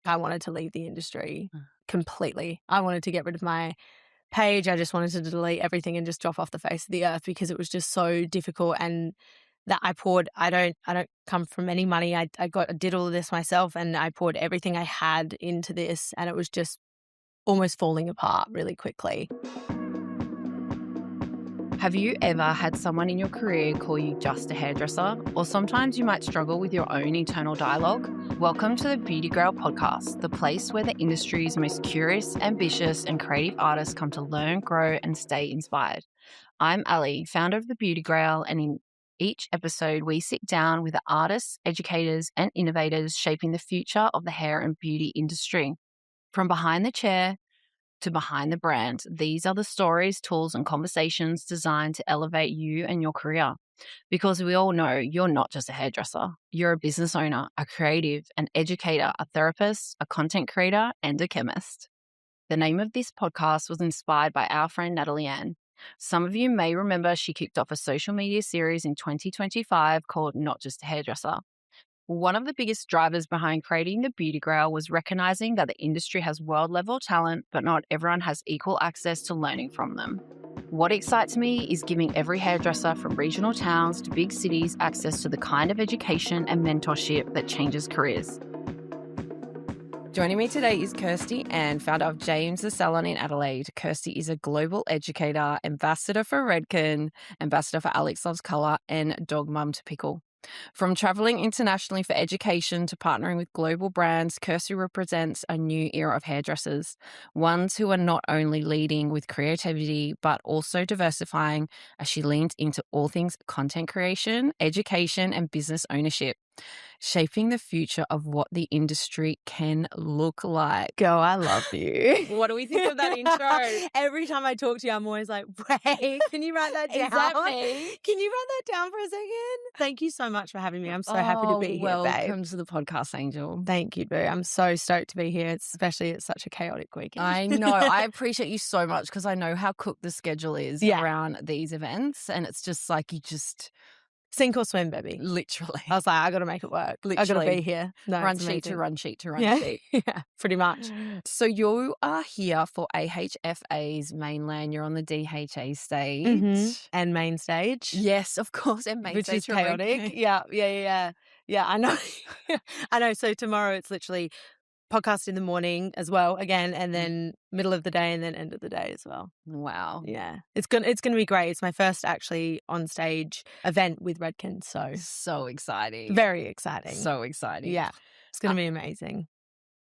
I wanted to leave the industry completely. I wanted to get rid of my page. I just wanted to delete everything and just drop off the face of the earth because it was just so difficult. And that I don't come from any money. I did all of this myself, and I poured everything I had into this, and it was just almost falling apart really quickly. Have you ever had someone in your career call you just a hairdresser? Or sometimes you might struggle with your own internal dialogue? Welcome to the Beauty Grail podcast, the place where the industry's most curious, ambitious, and creative artists come to learn, grow, and stay inspired. I'm Ali, founder of the Beauty Grail, and in each episode, we sit down with the artists, educators, and innovators shaping the future of the hair and beauty industry. From behind the chair to behind the brand, these are the stories, tools, and conversations designed to elevate you and your career. Because we all know you're not just a hairdresser. You're a business owner, a creative, an educator, a therapist, a content creator, and a chemist. The name of this podcast was inspired by our friend Natalie-Anne. Some of you may remember she kicked off a social media series in 2025 called Not Just a Hairdresser. One of the biggest drivers behind creating the Beauty Grail was recognizing that the industry has world-level talent, but not everyone has equal access to learning from them. What excites me is giving every hairdresser from regional towns to big cities access to the kind of education and mentorship that changes careers. Joining me today is Kirsty-Anne, founder of James The Salon in Adelaide. Kirsty is a global educator, ambassador for Redken, ambassador for Alex Loves Colour, and dog mum to Pickle. From traveling internationally for education to partnering with global brands, Kirsty represents a new era of hairdressers, ones who are not only leading with creativity, but also diversifying as she leans into all things content creation, education, and business ownership, shaping the future of what the industry can look like. Girl, I love you. What do we think of that intro? Every time I talk to you, I'm always like, wait, can you write that down? Exactly. Can you write that down for a second? Thank you so much for having me. I'm so happy to be here, babe. Welcome to the podcast, Angel. Thank you, boo. I'm so stoked to be here, especially it's such a chaotic weekend. I know. I appreciate you so much because I know how cooked the schedule is around these events. And it's just like you just... Sink or swim, baby. Literally. I was like, I got to make it work. Literally. I got to be here. No, run sheet to run sheet to run sheet. Yeah, pretty much. So you are here for AHFA's mainland. You're on the DHA stage. Mm-hmm. And main stage. Yes, of course. And main which stage. Which is chaotic. Yeah, I know. I know. So tomorrow it's literally podcast in the morning as well again, and then middle of the day and then end of the day as well. Wow. Yeah. It's gonna be great. It's my first actually on stage event with Redken, so exciting. Very exciting. So exciting. Yeah. It's gonna be amazing.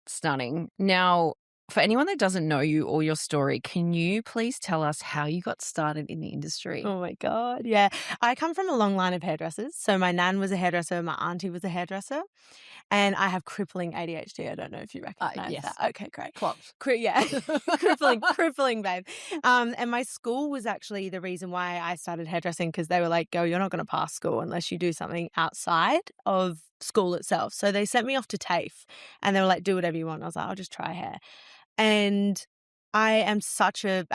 Stunning. Now, for anyone that doesn't know you or your story, can you please tell us how you got started in the industry? Oh my God. Yeah. I come from a long line of hairdressers. So my nan was a hairdresser, my auntie was a hairdresser, and I have crippling ADHD. I don't know if you recognize that. Okay, great. Clops. crippling, babe. And my school was actually the reason why I started hairdressing, because they were like, girl, you're not going to pass school unless you do something outside of school itself. So they sent me off to TAFE and they were like, do whatever you want. I was like, I'll just try hair. And I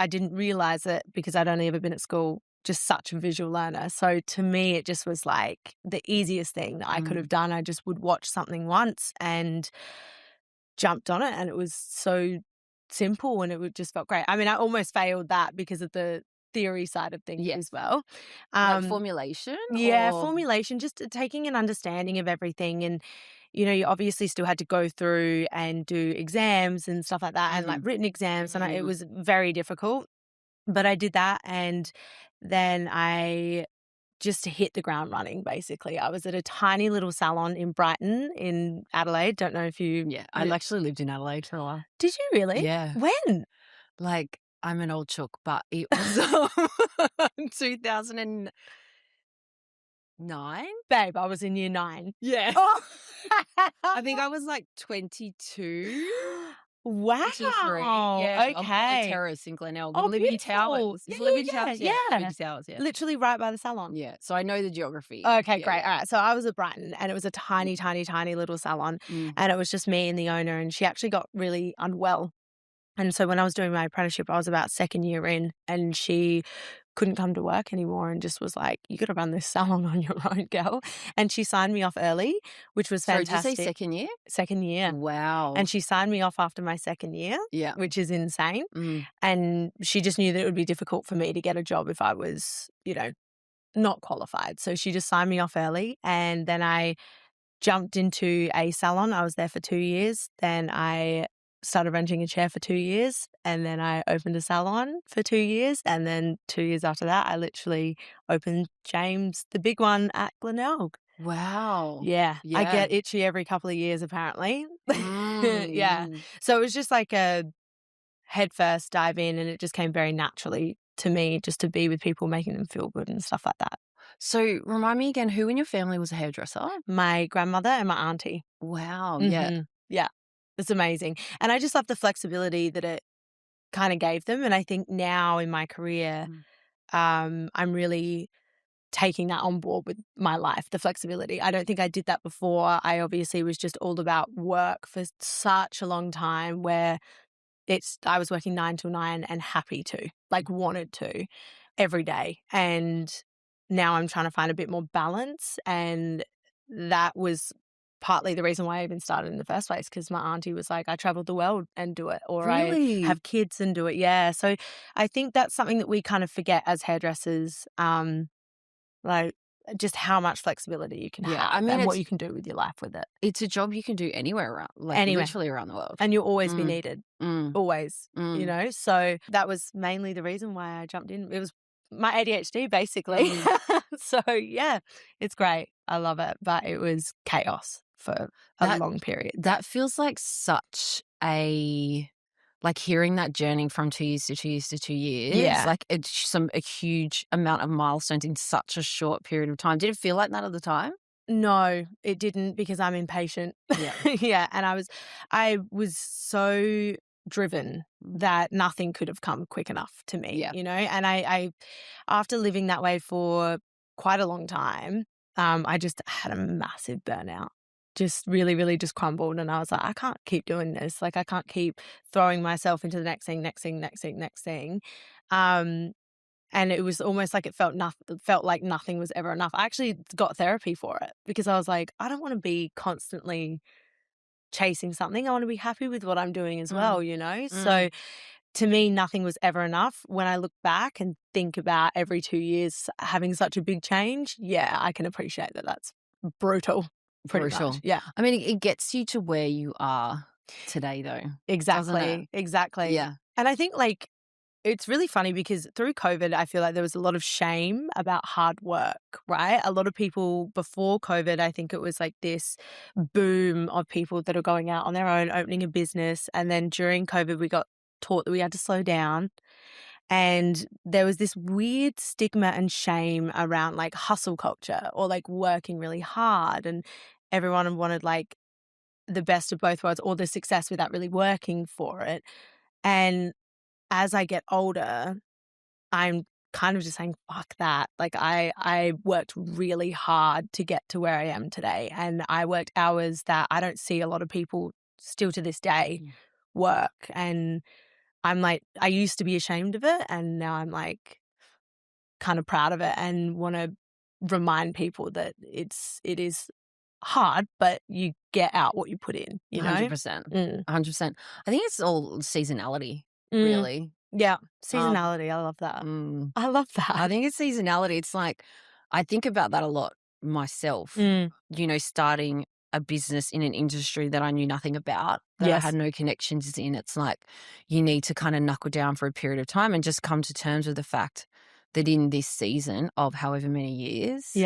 didn't realize it because I'd only ever been at school, just such a visual learner. So to me, it just was like the easiest thing that I could have done. I just would watch something once and jumped on it. And it was so simple and it just felt great. I mean, I almost failed that because of the theory side of things as well. Like formulation? Yeah, formulation, just taking an understanding of everything. And you know, you obviously still had to go through and do exams and stuff like that and like written exams. And it was very difficult. But I did that. And then I just hit the ground running, basically. I was at a tiny little salon in Brighton in Adelaide. Don't know if you... Yeah, I actually lived in Adelaide for a while. Did you really? Yeah. When? Like, I'm an old chook, but it was 2009. Babe, I was in year 9. Yeah. Oh. I think I was like 22. Wow. 23. Yeah. Okay. I'm a terrace in Glenelg. Oh, Liberty Towers. Liberty Towers. Yeah. Liberty Towers, yeah. Literally right by the salon. Yeah. So I know the geography. Okay, great. All right. So I was at Brighton and it was a tiny, tiny, tiny little salon. And it was just me and the owner, and she actually got really unwell. And so when I was doing my apprenticeship, I was about second year in, and she couldn't come to work anymore and just was like, you got to run this salon on your own, girl. And she signed me off early, which was Sorry, fantastic. did you say second year? Second year. Wow. And she signed me off after my second year, Yeah. which is insane. Mm. And she just knew that it would be difficult for me to get a job if I was, you know, not qualified. So she just signed me off early. And then I jumped into a salon. I was there for 2 years. Then I started renting a chair for 2 years. And then I opened a salon for 2 years. And then 2 years after that, I literally opened James, the big one, at Glenelg. Wow. Yeah. I Yeah. get itchy every couple of years, apparently. Yeah. Mm. So it was just like a head first dive in, and it just came very naturally to me just to be with people, making them feel good and stuff like that. So remind me again, who in your family was a hairdresser? My grandmother and my auntie. Wow. Yeah. Mhm. Yeah. It's amazing. And I just love the flexibility that it kind of gave them. And I think now in my career, I'm really taking that on board with my life, the flexibility. I don't think I did that before. I obviously was just all about work for such a long time, where I was working 9 till 9 and happy to, like wanted to, every day. And now I'm trying to find a bit more balance. And that was partly the reason why I even started in the first place, because my auntie was like, I traveled the world and do it, or Really? I have kids and do it. Yeah. So I think that's something that we kind of forget as hairdressers, like just how much flexibility you can Yeah, have, I mean, and what it's- you can do with your life with it. It's a job you can do anywhere around, like Anywhere. literally around the world. And you'll always be Mm. needed. Mm. Always, Mm. you know? So that was mainly the reason why I jumped in. It was my ADHD, basically. So yeah, it's great. I love it. But it was chaos for a long period. That feels like such a, like hearing that journey from 2 years to 2 years to 2 years. Yeah. Like it's a huge amount of milestones in such a short period of time. Did it feel like that at the time? No, it didn't, because I'm impatient. Yeah. Yeah. And I was so driven that nothing could have come quick enough to me, Yeah. you know? And I after living that way for quite a long time, I just had a massive burnout. Just really, really just crumbled. And I was like, I can't keep doing this. Like, I can't keep throwing myself into the next thing. And it was almost like it felt like nothing was ever enough. I actually got therapy for it, because I was like, I don't want to be constantly chasing something. I want to be happy with what I'm doing as well, you know? So to me, nothing was ever enough. When I look back and think about every 2 years having such a big change, yeah, I can appreciate that that's brutal. Pretty much. Yeah. I mean, it gets you to where you are today, though. Exactly. Exactly. Yeah. And I think, like, it's really funny because through COVID, I feel like there was a lot of shame about hard work, right? A lot of people before COVID, I think it was like this boom of people that are going out on their own, opening a business. And then during COVID, we got taught that we had to slow down. And there was this weird stigma and shame around like hustle culture, or like working really hard. And everyone wanted like the best of both worlds, or the success without really working for it. And as I get older, I'm kind of just saying, fuck that. Like I worked really hard to get to where I am today. And I worked hours that I don't see a lot of people still to this day work. And I'm like, I used to be ashamed of it. And now I'm like kind of proud of it, and want to remind people that it is hard, but you get out what you put in, you know? 100%. 100%. I think it's all seasonality, really. Yeah. Seasonality. I love that. I love that. I think it's seasonality. It's like, I think about that a lot myself, you know, starting a business in an industry that I knew nothing about, that I had no connections in. It's like you need to kind of knuckle down for a period of time and just come to terms with the fact that in this season of however many years,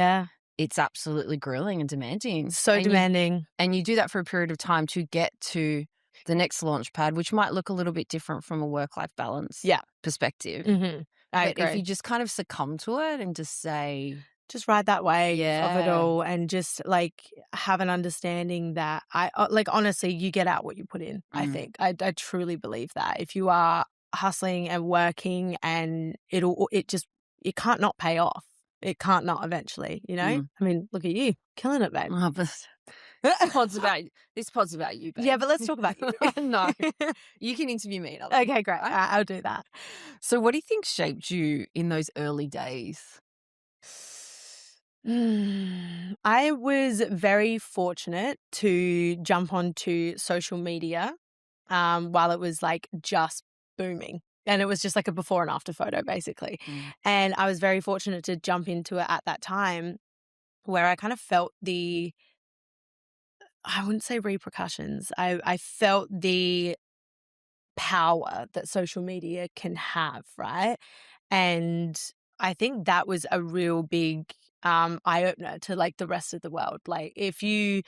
it's absolutely grueling and demanding. So demanding. And you do that for a period of time to get to the next launch pad, which might look a little bit different from a work-life balance perspective. I But if you just kind of succumb to it and just say, just ride that wave of it all, and just like have an understanding that like honestly, you get out what you put in. I think I truly believe that if you are hustling and working, and it can't not pay off. it can't not eventually, you know? Mm. I mean, look at you, killing it, babe. Oh, but this pod's about you, babe. Yeah, but let's talk about you. No, you can interview me. Okay, great. Right? I'll do that. So what do you think shaped you in those early days? I was very fortunate to jump onto social media while it was like just booming. And it was just like a before and after photo, basically. And I was very fortunate to jump into it at that time where I kind of felt I wouldn't say repercussions. I felt the power that social media can have, right? And I think that was a real big eye-opener to like the rest of the world. Like if you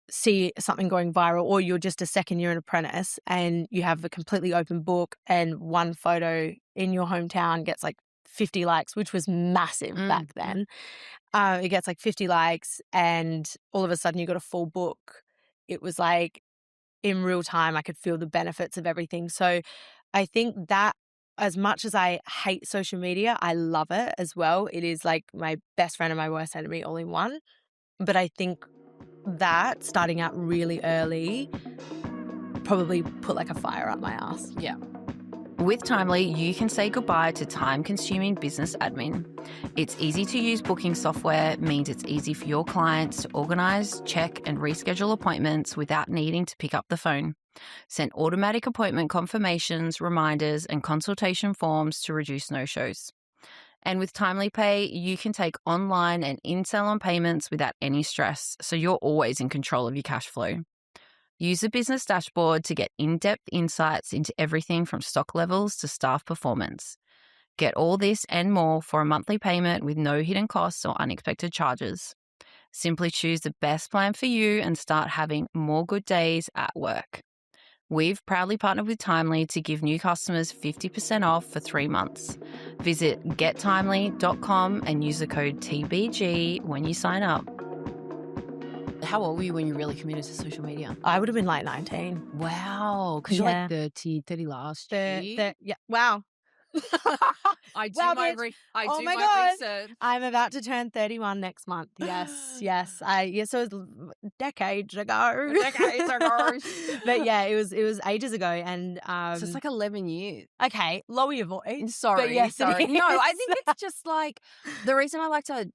see something going viral or you're just a second year an apprentice and you have a completely open book and one photo in your hometown gets like 50 likes, which was massive back then. It gets like 50 likes and all of a sudden you got a full book. It was like in real time, I could feel the benefits of everything. So I think that as much as I hate social media, I love it as well. It is like my best friend and my worst enemy all in one. But I think that starting out really early probably put like a fire up my ass. Yeah. With Timely, you can say goodbye to time-consuming business admin. Its easy-to-use booking software means it's easy for your clients to organise, check and reschedule appointments without needing to pick up the phone. Send automatic appointment confirmations, reminders and consultation forms to reduce no-shows. And with Timely Pay, you can take online and in-salon payments without any stress, so you're always in control of your cash flow. Use the business dashboard to get in-depth insights into everything from stock levels to staff performance. Get all this and more for a monthly payment with no hidden costs or unexpected charges. Simply choose the best plan for you and start having more good days at work. We've proudly partnered with Timely to give new customers 50% off for 3 months. Visit gettimely.com and use the code TBG when you sign up. How old were you when you really committed to social media? I would have been like 19. Wow, because you're like 30 last year. Yeah. Wow. I do Wow, my, bitch. I do my my God. research. I'm about to turn 31 next month. Yes. So it was decades ago. But yeah, it was ages ago. And So it's like 11 years. okay, lower your voice. Sorry. But yes, sorry. No, I is. think it's just like the reason I like to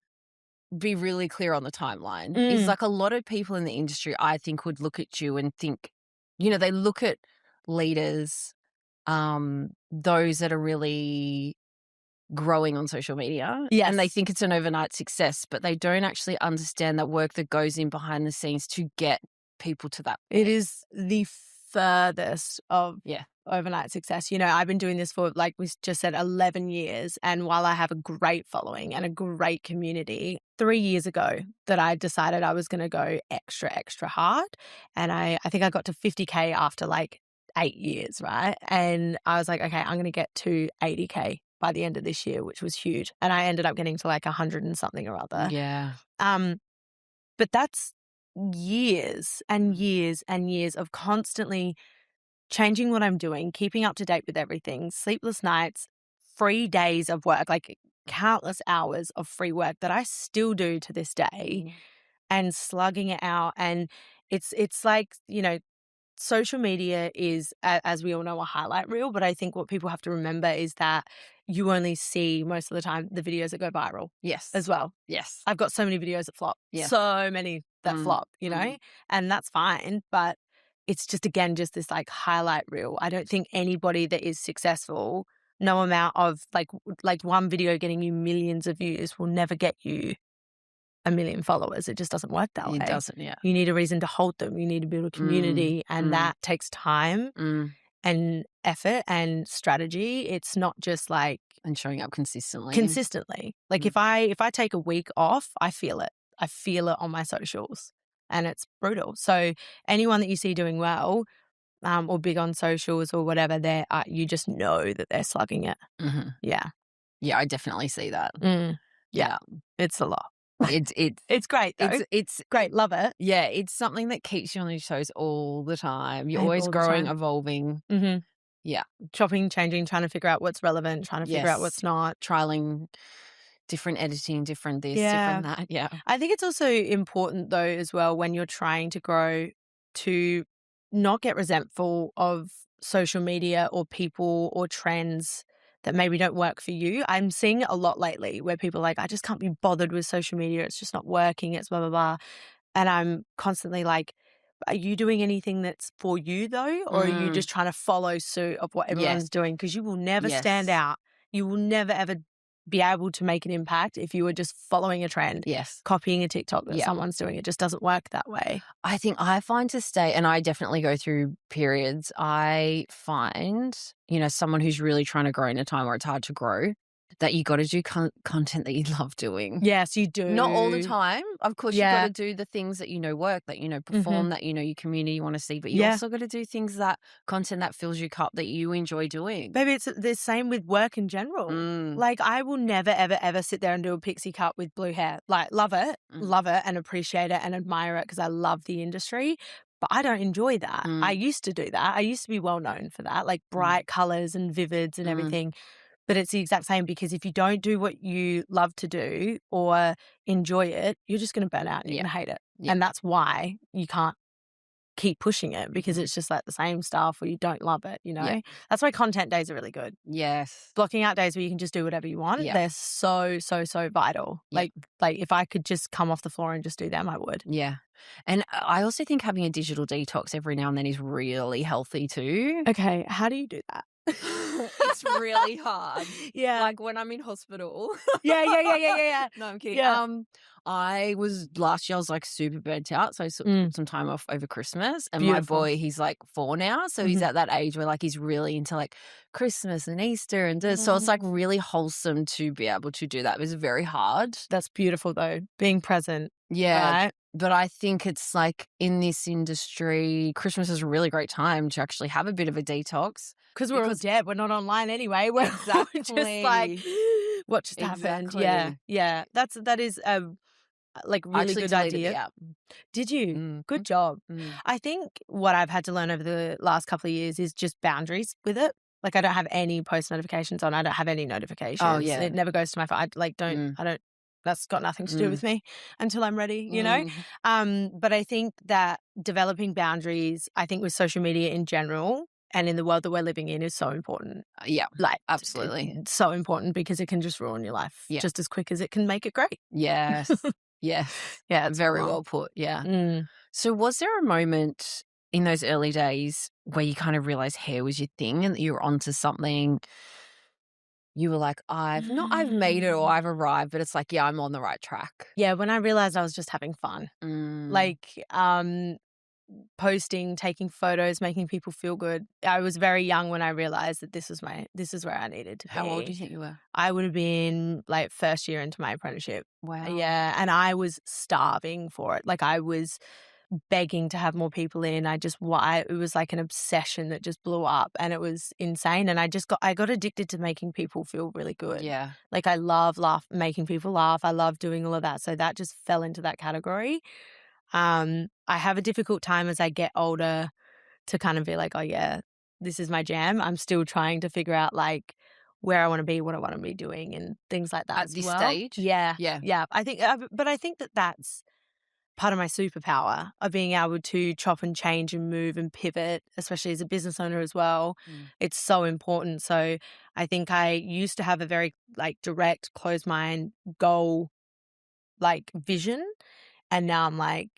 be really clear on the timeline is like a lot of people in the industry, I think, would look at you and think, they look at leaders, those that are really growing on social media. Yes. And they think it's an overnight success, but they don't actually understand that work that goes in behind the scenes to get people to that point. It is the furthest of overnight success. I've been doing this for, like we just said, 11 years. And while I have a great following and a great community, 3 years ago that I decided I was going to go extra, extra hard. And I think I got to 50K after like 8 years, right? And I was like, okay, I'm going to get to 80K by the end of this year, which was huge. And I ended up getting to like 100 and something or other. Yeah. But that's years and years and years of constantly changing what I'm doing, keeping up to date with everything, sleepless nights, free days of work, like countless hours of free work that I still do to this day and slugging it out. And it's like, social media is, as we all know, a highlight reel. But I think what people have to remember is that you only see most of the time the videos that go viral. Yes. As well. Yes. I've got so many videos that flop. Yeah. So many that flop, and that's fine. But it's just, again, just this like highlight reel. I don't think anybody that is successful, no amount of like one video getting you millions of views will never get you 1 million followers. It just doesn't work that way. It doesn't, yeah. You need a reason to hold them. You need to build a community, and that takes time and effort and strategy. It's not just like... And showing up consistently. Like if I take a week off, I feel it. I feel it on my socials, and it's brutal. So anyone that you see doing well or big on socials or whatever, you just know that they're slugging it. Mm-hmm. Yeah. Yeah, I definitely see that. Yeah. It's a lot. It's great though. It's great. Love it. Yeah, it's something that keeps you on your toes all the time. You're always growing, evolving. Mm-hmm. Yeah. Chopping, changing, trying to figure out what's relevant, trying to figure out what's not. Trialing different editing, different this, Yeah. different that. Yeah. I think it's also important though as well when you're trying to grow to not get resentful of social media or people or trends that maybe don't work for you. I'm seeing it a lot lately where people are like, I just can't be bothered with social media. It's just not working. It's blah, blah, blah. And I'm constantly like, are you doing anything that's for you though? Or are you just trying to follow suit of what everyone's Yes. doing? Because you will never stand Yes. out. You will never ever be able to make an impact if you were just following a trend, Yes. copying a TikTok that Yeah. someone's doing. It just doesn't work that way. I think I find to stay, and I definitely go through periods, I find, someone who's really trying to grow in a time where it's hard to grow, that you got to do content that you love doing. Yes, you do. Not all the time. Of course, you Yeah. got to do the things that work, that perform, that your community want to see. But you Yeah. also got to do things content that fills your cup that you enjoy doing. Maybe it's the same with work in general. Like I will never, ever, ever sit there and do a pixie cut with blue hair. Like love it and appreciate it and admire it because I love the industry. But I don't enjoy that. I used to do that. I used to be well known for that, like bright colors and vivids and everything. But it's the exact same because if you don't do what you love to do or enjoy it, you're just going to burn out and you're going to hate it. Yeah. And that's why you can't keep pushing it because it's just like the same stuff or you don't love it, Yeah. That's why content days are really good. Yes. Blocking out days where you can just do whatever you want. Yeah. They're so, so, so vital. Yeah. Like if I could just come off the floor and just do them, I would. Yeah. And I also think having a digital detox every now and then is really healthy too. Okay. How do you do that? It's really hard. Yeah. Like when I'm in hospital. Yeah. No, I'm kidding. Yeah. Last year I was like super burnt out. So I took some time off over Christmas. And Beautiful. my boy, he's like 4 now. So he's at that age where like he's really into like Christmas and Easter and this. So it's like really wholesome to be able to do that. It was very hard. That's beautiful though. Being present. Yeah. Right? But I think it's like in this industry, Christmas is a really great time to actually have a bit of a detox. Because we're all dead. We're not online anyway. We're just like, what just happened? Yeah. That is a really good idea. Did you? Good job. I think what I've had to learn over the last couple of years is just boundaries with it. Like I don't have any post notifications on. I don't have any notifications. Oh, yeah. It never goes to my phone. I don't. That's got nothing to do with me until I'm ready, But I think that developing boundaries, I think with social media in general and in the world that we're living in is so important. Yeah, like absolutely. It's so important because it can just ruin your life just as quick as it can make it great. Yes. Yeah. Yeah. It's very well put. Yeah. So was there a moment in those early days where you kind of realized hair was your thing and that you were onto something? You were like, I've made it or I've arrived, but it's like, yeah, I'm on the right track. Yeah, when I realized I was just having fun. Like posting, taking photos, making people feel good. I was very young when I realized that this is where I needed to be. How old do you think you were? I would have been like first year into my apprenticeship. Wow. Yeah, and I was starving for it. Like I was begging to have more people in. It was like an obsession that just blew up and it was insane. And I got addicted to making people feel really good. Yeah. Like I love making people laugh. I love doing all of that. So that just fell into that category. I have a difficult time as I get older to kind of be like, oh yeah, this is my jam. I'm still trying to figure out like where I want to be, what I want to be doing and things like that. At this stage? Yeah. Yeah. Yeah. I think that that's part of my superpower of being able to chop and change and move and pivot, especially as a business owner as well. It's so important. So I think I used to have a very like direct, closed mind goal, like vision. And now I'm like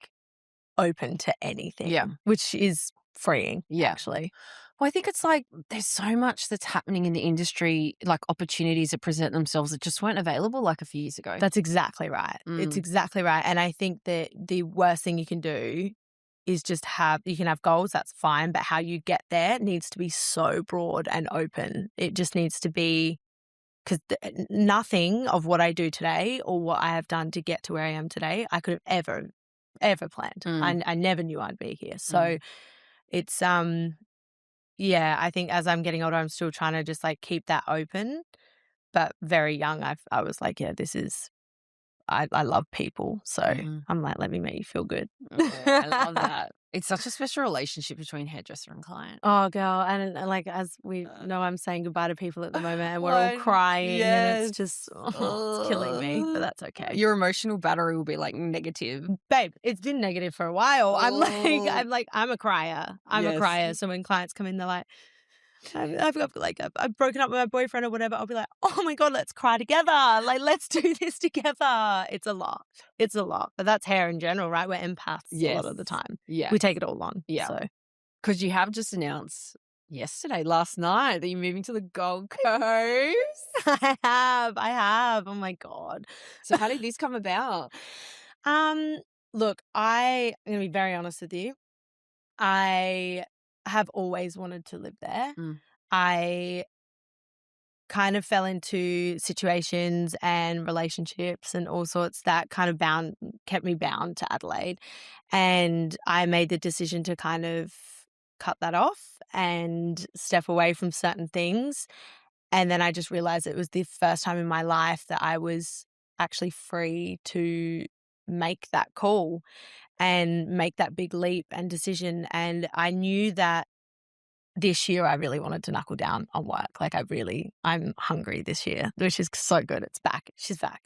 open to anything, which is freeing, actually. Well, I think it's like there's so much that's happening in the industry, like opportunities that present themselves that just weren't available like a few years ago. That's exactly right. It's exactly right. And I think that the worst thing you can do is just you can have goals, that's fine, but how you get there needs to be so broad and open. It just needs to be, because nothing of what I do today or what I have done to get to where I am today, I could have ever planned. I never knew I'd be here. So it's, I think as I'm getting older, I'm still trying to just like keep that open, but very young, I was like, yeah, this is I love people. So Mhm. I'm like, let me make you feel good. Oh, I love that. It's such a special relationship between hairdresser and client. Oh, girl. And like, as we know, I'm saying goodbye to people at the moment and we're all What? crying and it's Yes. just, it's killing me, but that's okay. Your emotional battery will be like negative. Babe, it's been negative for a while. Oh. I'm a crier. I'm a Yes. crier. So when clients come in, they're like, I've broken up with my boyfriend or whatever. I'll be like, oh my God, let's cry together. Like, let's do this together. It's a lot. It's a lot. But that's hair in general, right? We're empaths a lot of the time. Yeah. We take it all on. Yeah. So Because you have just announced last night, that you're moving to the Gold Coast. I have. Oh my God. So how did this come about? Look, I'm going to be very honest with you. I have always wanted to live there. Mm. I kind of fell into situations and relationships and all sorts that kind of kept me bound to Adelaide. And I made the decision to kind of cut that off and step away from certain things. And then I just realized it was the first time in my life that I was actually free to make that call and make that big leap and decision. And I knew that this year I really wanted to knuckle down on work. Like I'm hungry this year, which is so good. It's back. She's back.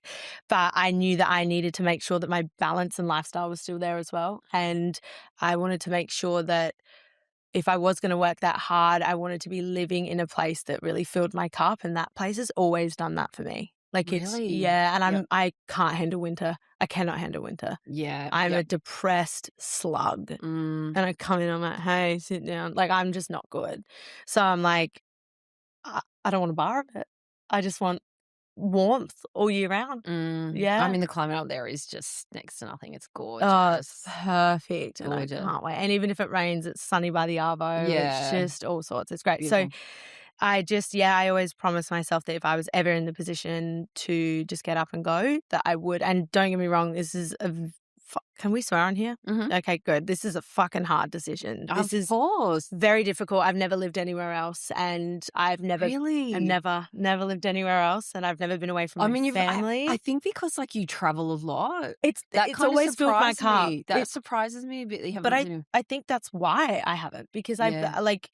But I knew that I needed to make sure that my balance and lifestyle was still there as well. And I wanted to make sure that if I was going to work that hard, I wanted to be living in a place that really filled my cup. And that place has always done that for me. Like Really? yeah. And Yep. I can't handle winter. I cannot handle winter. Yeah. I'm a Yep. depressed slug. Mm. And I come in, I'm like, hey, sit down. Like, I'm just not good. So I'm like, I don't want a bar of it. I just want warmth all year round. Yeah. I mean, the climate up there is just next to nothing. It's Oh, gorgeous. it's perfect. And I Gorgeous. can't wait. And even if it rains, it's sunny by the arvo. Yeah. It's just all sorts. It's great. Beautiful. So I always promised myself that if I was ever in the position to just get up and go, that I would. And don't get me wrong, this is can we swear on here? Mhm. Okay, good. This is a fucking hard decision. This is Of course. very difficult. I've never lived anywhere else, and I've never lived anywhere else, and I've never been away from my family. I think because like you travel a lot. It's always filled my cup. That surprises me a bit that you haven't But lived I think that's why I haven't, because Yeah. I've like,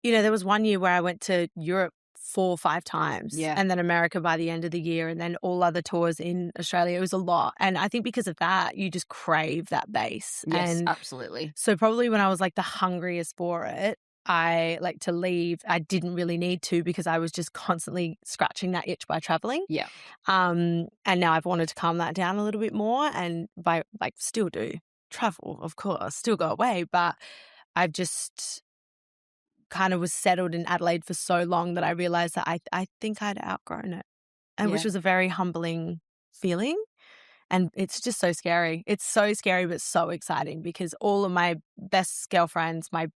there was one year where I went to Europe 4 or 5 times, Yeah. and then America by the end of the year, and then all other tours in Australia. It was a lot, and I think because of that, you just crave that base. Yes, And absolutely. so probably when I was like the hungriest for it, I like to leave. I didn't really need to, because I was just constantly scratching that itch by traveling. Yeah. And now I've wanted to calm that down a little bit more, and by like still do travel, of course, still go away, but I've just kind of was settled in Adelaide for so long that I realized that I think I'd outgrown it, and which Yeah. was a very humbling feeling. And it's just so scary. It's so scary, but so exciting, because all of my best girlfriends, my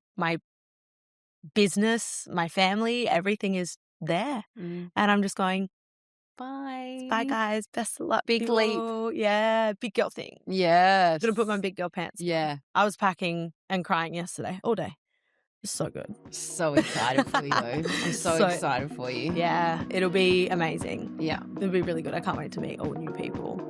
business, my family, everything is there. Mm. And I'm just going, Bye. bye guys, best of luck. Big leap. Yeah, big girl thing. Yeah. Gonna put my big girl pants on. Yeah. I was packing and crying yesterday all day. It's so good. So excited for you. I'm so excited for you. Yeah, it'll be amazing. Yeah. It'll be really good. I can't wait to meet all new people.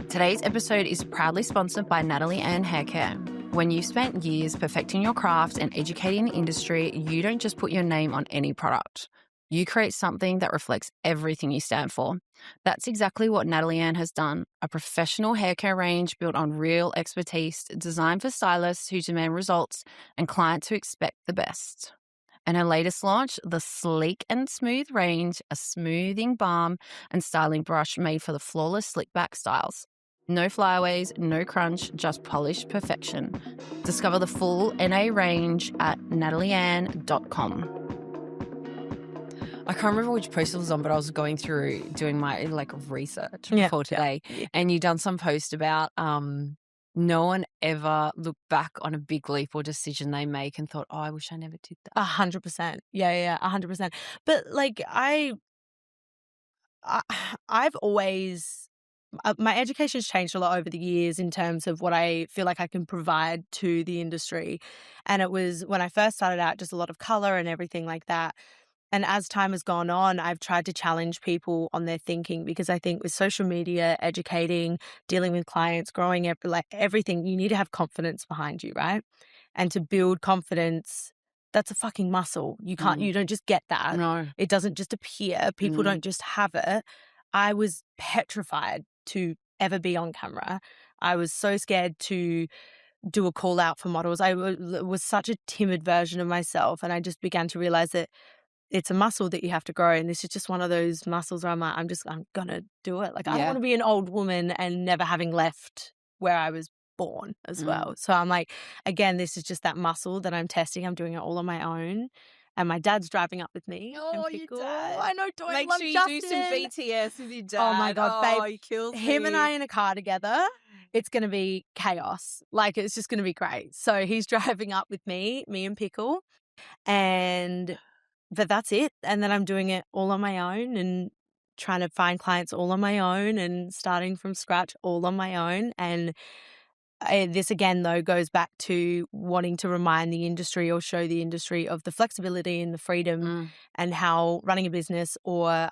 Today's episode is proudly sponsored by Natalie-Anne Hair Care. When you've spent years perfecting your craft and educating the industry, you don't just put your name on any product. You create something that reflects everything you stand for. That's exactly what Natalie-Anne has done, a professional hair care range built on real expertise, designed for stylists who demand results and clients who expect the best. And her latest launch, the Sleek and Smooth range, a smoothing balm and styling brush made for the flawless slick back styles. No flyaways, no crunch, just polished perfection. Discover the full NA range at natalieanne.com. I can't remember which post it was on, but I was going through doing my research before today, and you done some post about no one ever looked back on a big leap or decision they make and thought, oh, I wish I never did that. 100%. Yeah, 100%. But I've always, my education's changed a lot over the years in terms of what I feel like I can provide to the industry. And it was when I first started out, just a lot of color and everything like that. And as time has gone on, I've tried to challenge people on their thinking, because I think with social media, educating, dealing with clients, growing everything, you need to have confidence behind you, right? And to build confidence, that's a fucking muscle. You don't just get that. No. It doesn't just appear. People don't just have it. I was petrified to ever be on camera. I was so scared to do a call out for models. I was such a timid version of myself. And I just began to realize that it's a muscle that you have to grow. And this is just one of those muscles where I'm like, I'm going to do it. Like, I don't want to be an old woman and never having left where I was born as well. So I'm like, again, this is just that muscle that I'm testing. I'm doing it all on my own. And my dad's driving up with me. Oh, your dad. I know. Don't Make love sure you Justin. do some BTS with your dad. Oh my God, babe. He kills him me. and I in a car together, it's going to be chaos. Like, it's just going to be great. So he's driving up with me and Pickle. But that's it. And then I'm doing it all on my own and trying to find clients all on my own and starting from scratch all on my own. And this again, though, goes back to wanting to remind the industry or show the industry of the flexibility and the freedom and how running a business or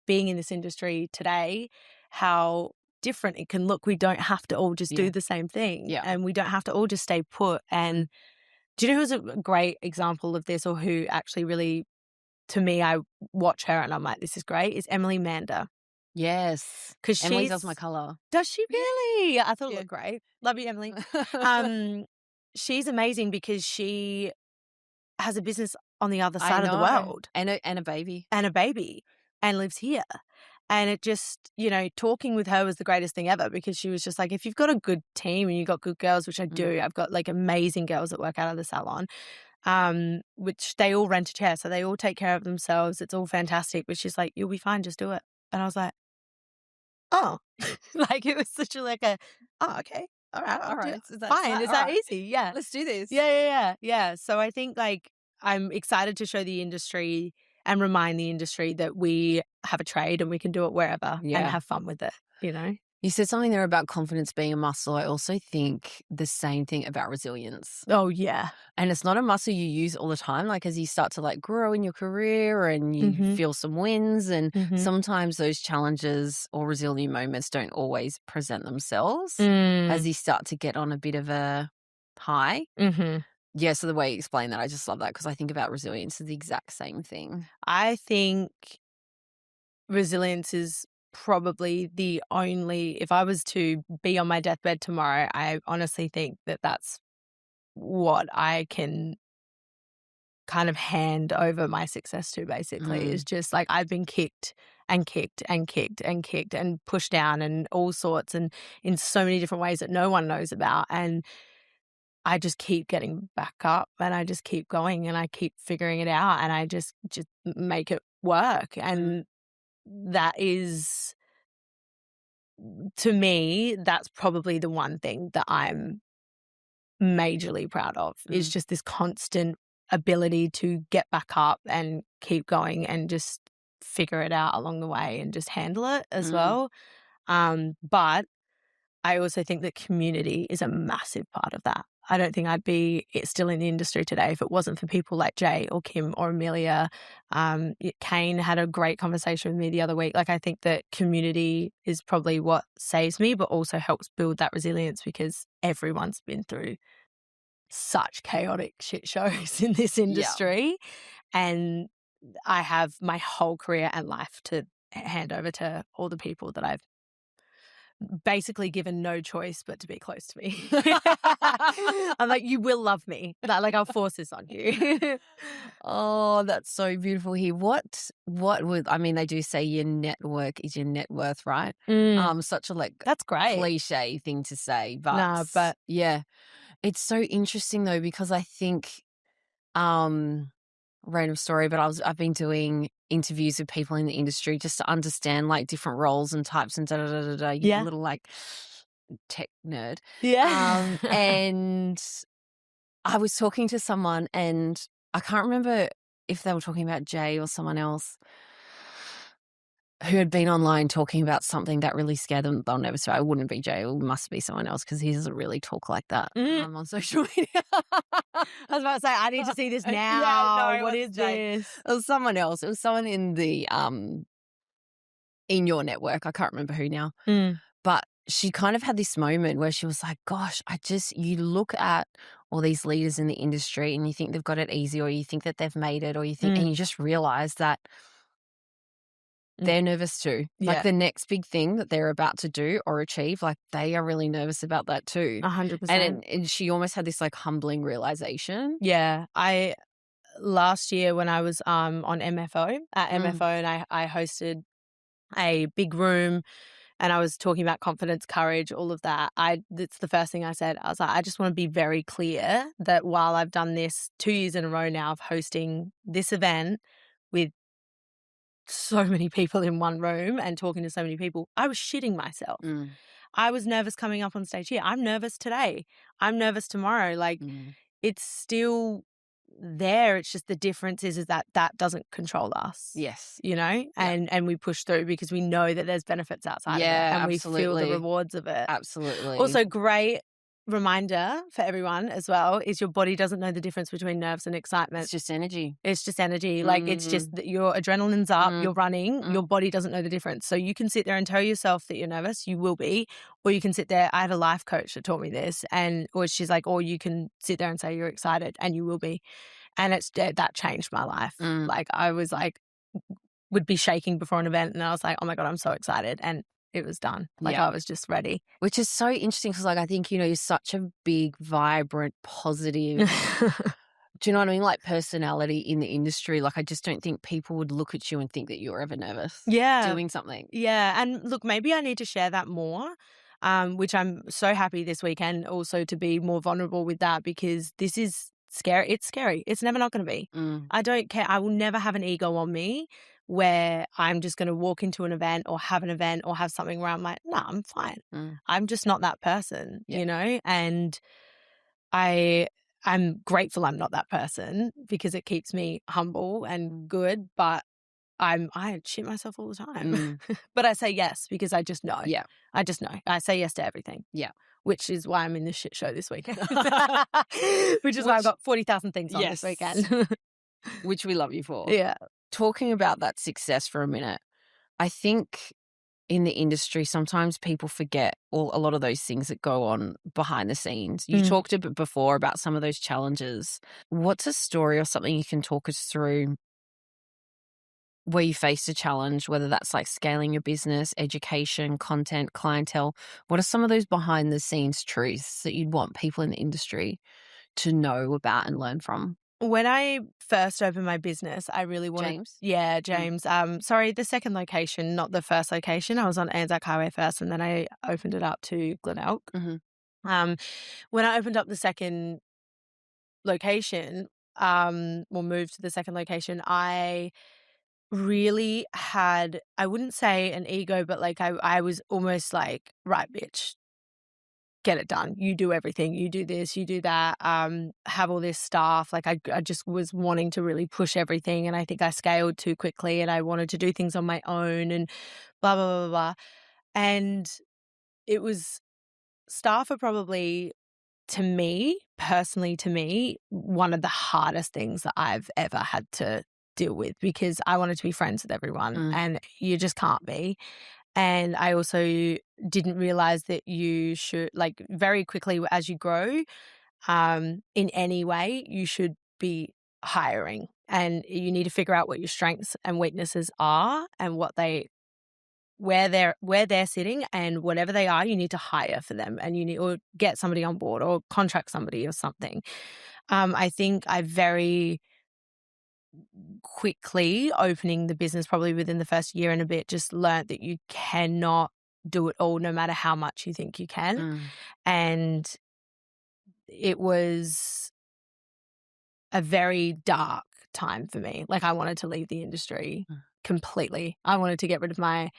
being in this industry today, how different it can look. We don't have to all just do the same thing, and we don't have to all just stay put. And do you know who's a great example of this, or who actually really, to me, I watch her and I'm like, this is great, is Emily Mander. Yes. Because Emily does my colour. Does she really? I thought it looked great. Love you, Emily. She's amazing because she has a business on the other side of the world. And a baby. And a baby. And lives here. And it just, talking with her was the greatest thing ever, because she was just like, if you've got a good team and you've got good girls, which I do, I've got like amazing girls that work out of the salon, which they all rent a chair. So they all take care of themselves. It's all fantastic. But she's like, you'll be fine. Just do it. And I was like, oh, like it was such a okay. All right. Fine. Is that easy? Yeah. Let's do this. Yeah. So I think like I'm excited to show the industry and remind the industry that we have a trade and we can do it wherever and have fun with it, You said something there about confidence being a muscle. I also think the same thing about resilience. Oh, yeah. And it's not a muscle you use all the time. Like as you start to like grow in your career and you feel some wins, and sometimes those challenges or resilient moments don't always present themselves as you start to get on a bit of a high. Yeah, so the way you explain that, I just love that, because I think about resilience as the exact same thing. I think resilience is probably the only, if I was to be on my deathbed tomorrow, I honestly think that that's what I can kind of hand over my success to, basically. Is just like, I've been kicked and kicked and kicked and kicked and pushed down and all sorts, and in so many different ways that no one knows about. And I just keep getting back up and I just keep going and I keep figuring it out and I just make it work. And that is, to me, that's probably the one thing that I'm majorly proud of, is just this constant ability to get back up and keep going and just figure it out along the way and just handle it as well. But I also think that community is a massive part of that. I don't think I'd be still in the industry today if it wasn't for people like Jay or Kim or Amelia. Kane had a great conversation with me the other week. Like, I think that community is probably what saves me, but also helps build that resilience, because everyone's been through such chaotic shit shows in this industry. And I have my whole career and life to hand over to all the people that I've basically given no choice but to be close to me. I'm like, you will love me. Like, I'll force this on you. Oh, that's so beautiful here. What would, I mean, they do say your network is your net worth, right? Such a that's great cliche thing to say, but yeah, it's so interesting though, because I think, random story, but I've been doing interviews with people in the industry just to understand like different roles and types and You get a little like tech nerd. Yeah. And I was talking to someone and I can't remember if they were talking about Jay or someone else. who had been online talking about something that really scared them. They'll never say, it wouldn't be Jay, it must be someone else because he doesn't really talk like that on social media. I was about to say, I need to see this now. Yeah, no, what is Jay. this? It was someone else. It was someone in the in your network. I can't remember who now. But she kind of had this moment where she was like, gosh, you look at all these leaders in the industry and you think they've got it easy, or you think that they've made it, or you think, and you just realize that they're nervous too. Like the next big thing that they're about to do or achieve, like they are really nervous about that too. 100%. And she almost had this like humbling realization. Yeah. Last year when I was on MFO, at MFO, and I hosted a big room and I was talking about confidence, courage, all of that. That's the first thing I said. I was like, I just want to be very clear that while I've done this 2 years in a row now of hosting this event with so many people in one room and talking to so many people, I was shitting myself. I was nervous coming up on stage here. I'm nervous today. I'm nervous tomorrow. Like it's still there. It's just the difference is that doesn't control us. Yes. You know, and we push through because we know that there's benefits outside of it and absolutely. we feel the rewards of it. Absolutely. Also, great reminder for everyone as well is your body doesn't know the difference between nerves and excitement. It's just energy. It's just energy. Like it's just that your adrenaline's up, you're running, your body doesn't know the difference. So you can sit there and tell yourself that you're nervous, you will be, or you can sit there. I had a life coach that taught me this, or she's like, or you can sit there and say you're excited and you will be. And that changed my life. Like I was like, would be shaking before an event and I was like, oh my God, I'm so excited. And it was done. Like I was just ready. Which is so interesting because like I think, you know, you're such a big, vibrant, positive, do you know what I mean? Like personality in the industry. Like I just don't think people would look at you and think that you're ever nervous doing something. Yeah. And look, maybe I need to share that more, which I'm so happy this weekend also to be more vulnerable with that because this is scary. It's scary. It's never not going to be. I don't care. I will never have an ego on me where I'm just going to walk into an event or have an event or have something where I'm like, no, I'm fine. I'm just not that person, you know? And I'm grateful I'm not that person because it keeps me humble and good, but I shit myself all the time. But I say yes because I just know. Yeah. I just know. I say yes to everything. Yeah. Which is why I'm in this shit show this weekend. Which is why I've got 40,000 things on this weekend. Which we love you for. Yeah. Talking about that success for a minute, I think in the industry, sometimes people forget a lot of those things that go on behind the scenes. You talked a bit before about some of those challenges. What's a story or something you can talk us through where you faced a challenge, whether that's like scaling your business, education, content, clientele? What are some of those behind the scenes truths that you'd want people in the industry to know about and learn from? When I first opened my business, I really wanted... James? Yeah, James. Sorry, the second location, not the first location. I was on Anzac Highway first and then I opened it up to Glenelg. When I opened up the second location, or moved to the second location, I really had, I wouldn't say an ego, but like I was almost like, right, bitch, get it done. You do everything. You do this, you do that, have all this staff. Like I just was wanting to really push everything. And I think I scaled too quickly and I wanted to do things on my own and blah, blah, blah, blah. And it was, staff are probably, to me, personally to me, one of the hardest things that I've ever had to deal with because I wanted to be friends with everyone and you just can't be. And I also didn't realize that you should, like, very quickly as you grow, in any way, you should be hiring and you need to figure out what your strengths and weaknesses are and where they're sitting, and whatever they are, you need to hire for them and you need, or get somebody on board or contract somebody or something. I think I very quickly, opening the business probably within the first year and a bit, just learnt that you cannot do it all no matter how much you think you can. And it was a very dark time for me. Like I wanted to leave the industry completely. I wanted to get rid of my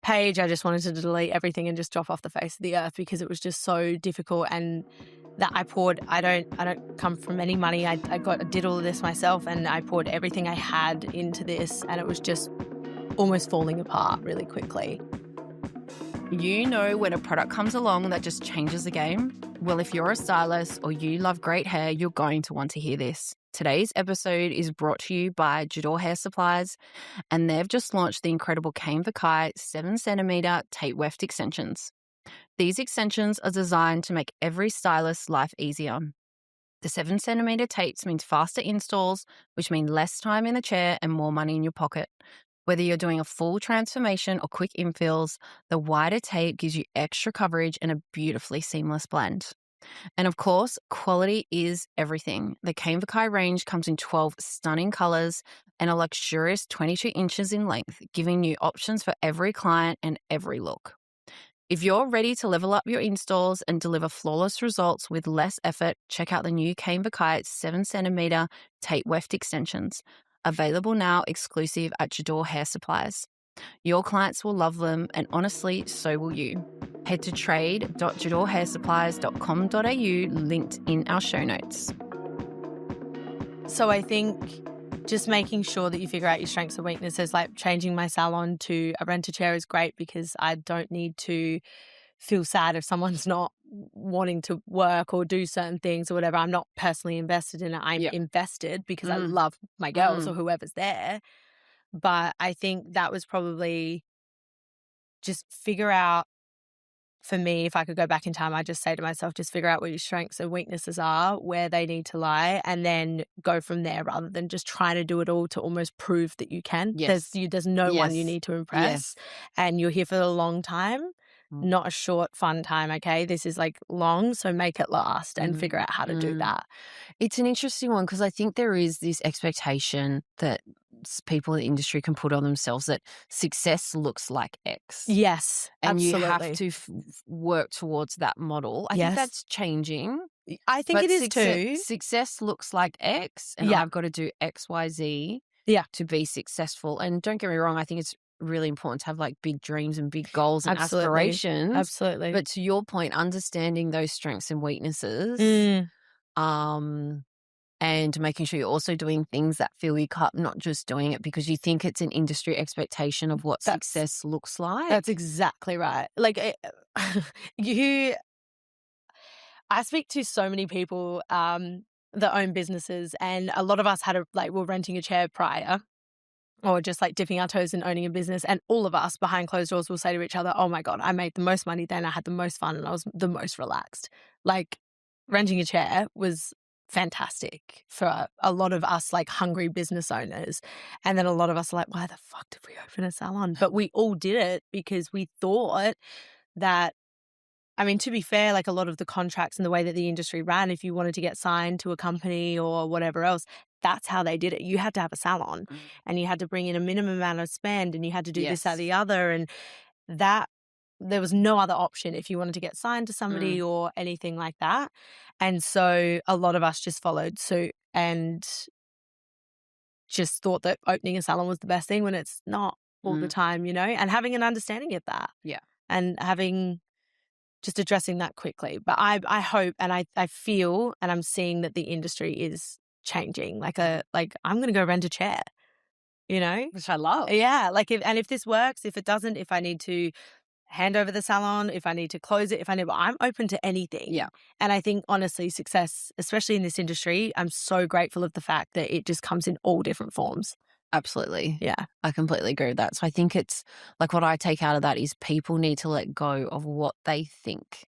page. I just wanted to delete everything and just drop off the face of the earth because it was just so difficult. And that I don't come from any money. I did all of this myself and I poured everything I had into this and it was just almost falling apart really quickly. You know when a product comes along that just changes the game? Well, if you're a stylist or you love great hair, you're going to want to hear this. Today's episode is brought to you by Jador Hair Supplies, and they've just launched the incredible Cane Vakai 7cm tape weft extensions. These extensions are designed to make every stylist's life easier. The 7cm tapes means faster installs, which mean less time in the chair and more money in your pocket. Whether you're doing a full transformation or quick infills, the wider tape gives you extra coverage and a beautifully seamless blend. And of course, quality is everything. The Cane Vakai range comes in 12 stunning colors and a luxurious 22 inches in length, giving you options for every client and every look. If you're ready to level up your installs and deliver flawless results with less effort, check out the new Cane Vakai 7cm tape weft extensions. Available now, exclusive at Jador Hair Supplies. Your clients will love them, and honestly, so will you. Head to trade.jadorhairsupplies.com.au, linked in our show notes. So I think just making sure that you figure out your strengths and weaknesses, like changing my salon to a rent-a-chair is great because I don't need to feel sad if someone's not wanting to work or do certain things or whatever. I'm not personally invested in it. I'm invested because I love my girls or whoever's there. But I think that was probably just figure out, for me, if I could go back in time, I'd just say to myself, just figure out what your strengths and weaknesses are, where they need to lie, and then go from there rather than just trying to do it all to almost prove that you can. Yes. There's no one you need to impress, and you're here for a long time, not a short, fun time, okay? This is like long, so make it last and figure out how to do that. It's an interesting one because I think there is this expectation that people in the industry can put on themselves that success looks like X. Yes, and absolutely. you have to work towards that model. I think that's changing. I think it is too. Success looks like X, and I've got to do X, Y, Z to be successful. And don't get me wrong, I think it's really important to have like big dreams and big goals and aspirations. Absolutely. But to your point, understanding those strengths and weaknesses, and making sure you're also doing things that fill your cup, not just doing it because you think it's an industry expectation of what success looks like. That's exactly right. Like I speak to so many people that own businesses, and a lot of us were renting a chair prior, or just like dipping our toes in owning a business, and all of us behind closed doors will say to each other, oh my God, I made the most money then, I had the most fun, and I was the most relaxed. Like renting a chair was fantastic for a lot of us, like hungry business owners. And then a lot of us are like, why the fuck did we open a salon? But we all did it because we thought that, I mean, to be fair, like a lot of the contracts and the way that the industry ran, if you wanted to get signed to a company or whatever else, that's how they did it. You had to have a salon and you had to bring in a minimum amount of spend and you had to do this, that, the other. And that there was no other option if you wanted to get signed to somebody or anything like that. And so a lot of us just followed suit and just thought that opening a salon was the best thing when it's not all the time, you know, and having an understanding of that. Yeah. And just addressing that quickly. But I hope and I feel and I'm seeing that the industry is changing. Like I'm going to go rent a chair, you know? Which I love. Yeah. Like if this works, if it doesn't, if I need to hand over the salon, if I need to close it, I'm open to anything. Yeah. And I think honestly, success, especially in this industry, I'm so grateful of the fact that it just comes in all different forms. Absolutely. Yeah. I completely agree with that. So I think it's like what I take out of that is people need to let go of what they think,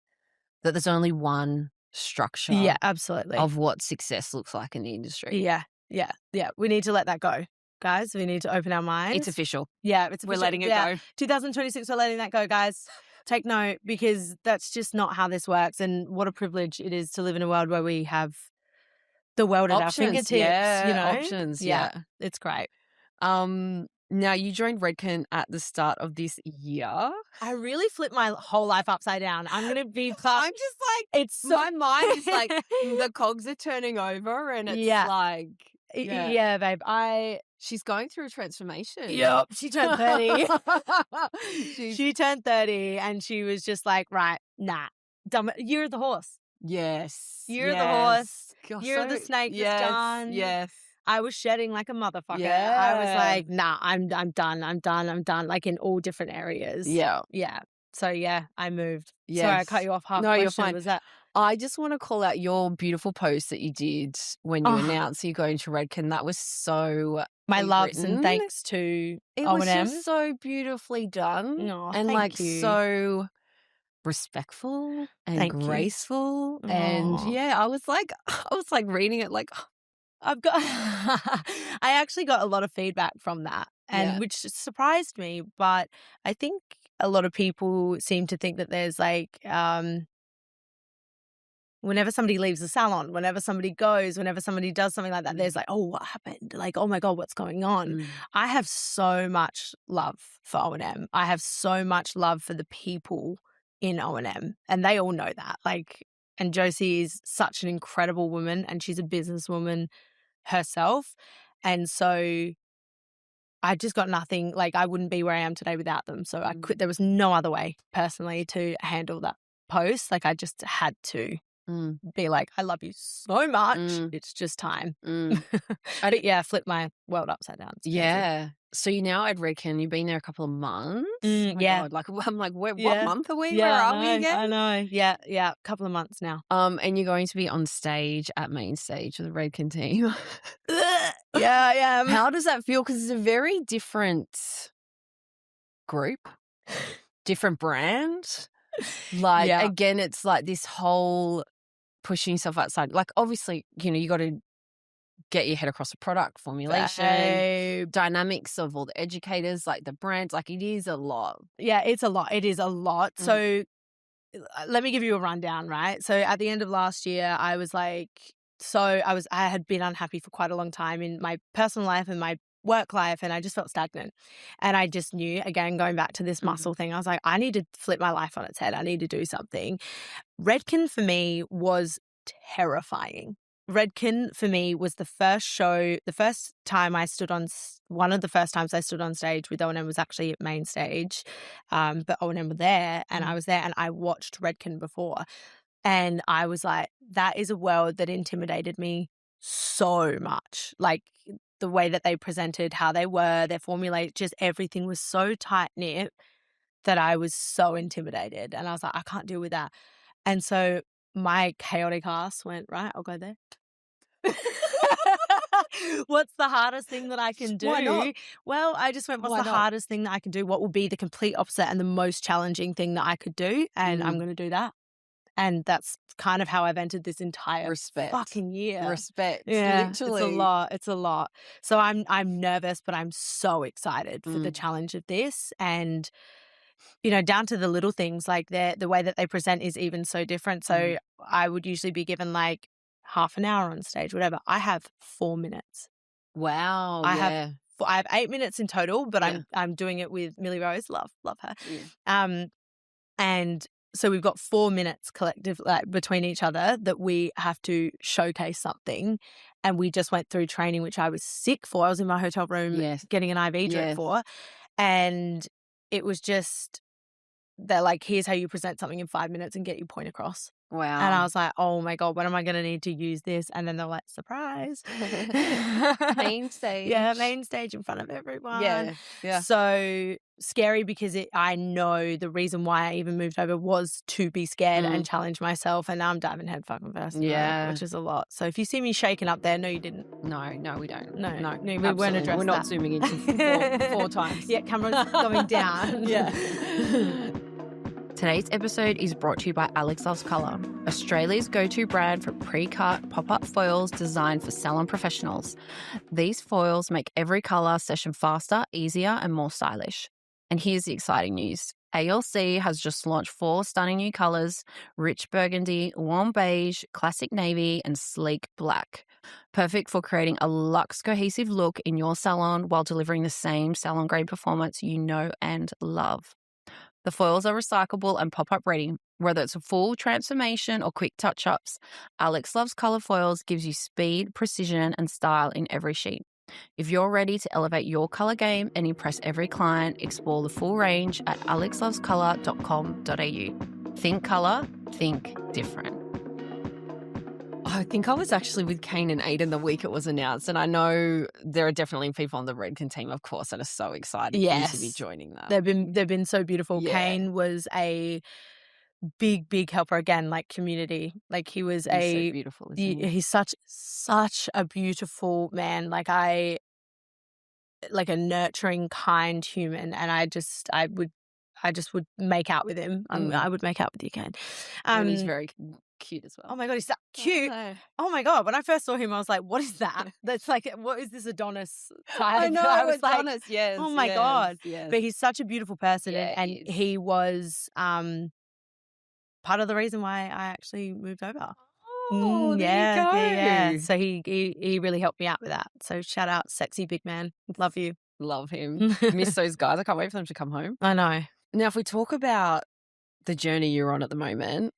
that there's only one structure. Yeah, absolutely. Of what success looks like in the industry. Yeah. Yeah. Yeah. We need to let that go. Guys, we need to open our minds. It's official. Yeah, it's official. We're letting it go. 2026, we're letting that go, guys. Take note, because that's just not how this works. And what a privilege it is to live in a world where we have the world at our fingertips. Yeah, you know? options. Yeah. It's great. Now, you joined Redken at the start of this year. I really flipped my whole life upside down. I'm going to be... I'm just like... my mind is like, the cogs are turning over and it's like... Yeah, babe. She's going through a transformation. Yep. She turned 30. She turned 30 and she was just like, right, nah. You're the horse. Yes. You're the horse. You're the snake that's done. Yes. I was shedding like a motherfucker. Yeah. I was like, nah, I'm done, like in all different areas. Yeah. Yeah. So yeah, I moved. Yes. Sorry, I cut you off half. No, you're question. fine. Was that? I just want to call out your beautiful post that you did when you Oh. announced you're going to Redken. That was so My loves written. and thanks to It O&M. was just so beautifully done Oh, and thank like you. so respectful and Thank you. graceful. And Aw. yeah, I was like reading it like, I've got I actually got a lot of feedback from that, and Yeah. which surprised me, but I think a lot of people seem to think that there's like whenever somebody leaves the salon, whenever somebody goes, whenever somebody does something like that, there's like, oh, what happened? Like, oh my God, what's going on? I have so much love for O&M. I have so much love for the people in O&M, and they all know that. Like, and Josie is such an incredible woman, and she's a businesswoman herself. And so I just got nothing, like I wouldn't be where I am today without them. So I could, there was no other way personally to handle that post. Like I just had to be like, I love you so much. It's just time. But yeah, flip my world upside down. It's Yeah. So you're now at Redken. You've been there a couple of months. Oh my yeah. God. Like I'm like, what Yeah. month are we? Yeah, Where I are we know, again? I know. Yeah, a couple of months now. And you're going to be on stage at main stage with the Redken team. Yeah, I am. How does that feel? Because it's a very different group, different brand. Like again, it's like this whole pushing yourself outside. Like obviously, you know, you got to get your head across the product formulation, dynamics of all the educators, like the brands. Like it is a lot. Yeah, it's a lot. It is a lot. So let me give you a rundown, right? So at the end of last year, I was like, I had been unhappy for quite a long time in my personal life and my work life, and I just felt stagnant. And I just knew, again, going back to this muscle thing, I was like, I need to flip my life on its head. I need to do something. Redken for me was terrifying. Redken for me was the first show, the first time I stood on, one of the first times I stood on stage with O&M was actually at main stage, but O&M were there and I was there and I watched Redken before. And I was like, that is a world that intimidated me so much. Like the way that they presented, how they were, their formulate, just everything was so tight-knit that I was so intimidated. And I was like, I can't deal with that. And so my chaotic ass went, right, I'll go there. What's the hardest thing that I can do? Why not? Well, I just went, what's the hardest thing that I can do? What will be the complete opposite and the most challenging thing that I could do? And I'm going to do that. And that's kind of how I've entered this entire fucking year. Respect. Yeah, Literally. it's a lot. It's a lot. So I'm nervous, but I'm so excited for the challenge of this. And, you know, down to the little things, like the way that they present is even so different. So I would usually be given like half an hour on stage, whatever. I have 4 minutes. Wow. I have 8 minutes in total, but I'm doing it with Millie Rose. Love her. Yeah. And so we've got 4 minutes collective, like between each other, that we have to showcase something. And we just went through training, which I was sick for. I was in my hotel room getting an IV drip for. And it was just, they're like, here's how you present something in 5 minutes and get your point across. Wow. And I was like, oh my God, when am I going to need to use this? And then they're like, surprise. Main stage. Yeah, main stage in front of everyone. Yeah. So scary because I know the reason why I even moved over was to be scared and challenge myself. And now I'm diving head fucking first. Yeah. Which is a lot. So if you see me shaking up there, no, you didn't. No, we don't. No, we absolutely. won't address We're not zooming into four times. Yeah, camera's going down. Yeah. Today's episode is brought to you by Alex Loves Colour, Australia's go-to brand for pre-cut pop-up foils designed for salon professionals. These foils make every colour session faster, easier and more stylish. And here's the exciting news. ALC has just launched 4 stunning new colours: rich burgundy, warm beige, classic navy and sleek black. Perfect for creating a luxe cohesive look in your salon while delivering the same salon-grade performance you know and love. The foils are recyclable and pop-up ready. Whether it's a full transformation or quick touch-ups, Alex Loves Colour Foils gives you speed, precision and style in every sheet. If you're ready to elevate your colour game and impress every client, explore the full range at alexlovescolour.com.au. Think colour, think different. I think I was actually with Kane and Aiden the week it was announced, and I know there are definitely people on the Redken team, of course, that are so excited for you to be joining that. They've been so beautiful. Yeah. Kane was a big helper again, like community. Like he was He's so beautiful, isn't he? he's such a beautiful man. Like a nurturing, kind human, and I just would make out with him. I would make out with you, Kane. And he's very cute as well. Oh my God, he's so cute. Oh my God, when I first saw him, I was like, what is that? That's like, what is this Adonis type? I know, I was like, Adonis, yes. oh my God. Yes. But he's such a beautiful person, Yeah, and he was part of the reason why I actually moved over. Oh, there you go. Yeah. So he really helped me out with that. So shout out, sexy big man. Love you. Love him. Miss those guys. I can't wait for them to come home. I know. Now, if we talk about the journey you're on at the moment,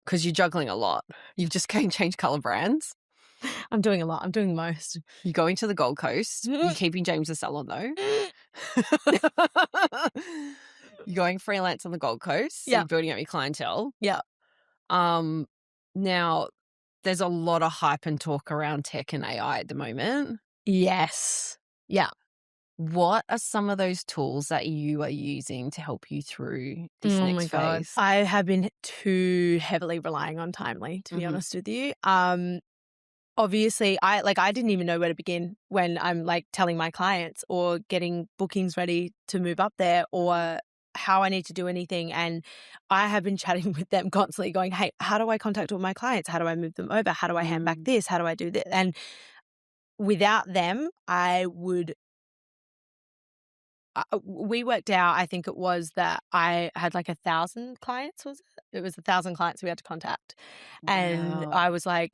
because you're juggling a lot, you've just changed colour brands. I'm doing a lot. I'm doing most. You're going to the Gold Coast. You're keeping James The Salon, though. You're going freelance on the Gold Coast. So Yeah. you're building up your clientele. Yeah. Now, there's a lot of hype and talk around tech and AI at the moment. Yes. Yeah. What are some of those tools that you are using to help you through this next phase? I have been too heavily relying on Timely, to be honest with you. Obviously, I didn't even know where to begin when I'm like telling my clients or getting bookings ready to move up there or how I need to do anything. And I have been chatting with them constantly going, hey, how do I contact all my clients? How do I move them over? How do I hand back this? How do I do this? And without them, we worked out, I think it was that I had like 1,000 clients, was it? It was 1,000 clients we had to contact. Wow. And I was like,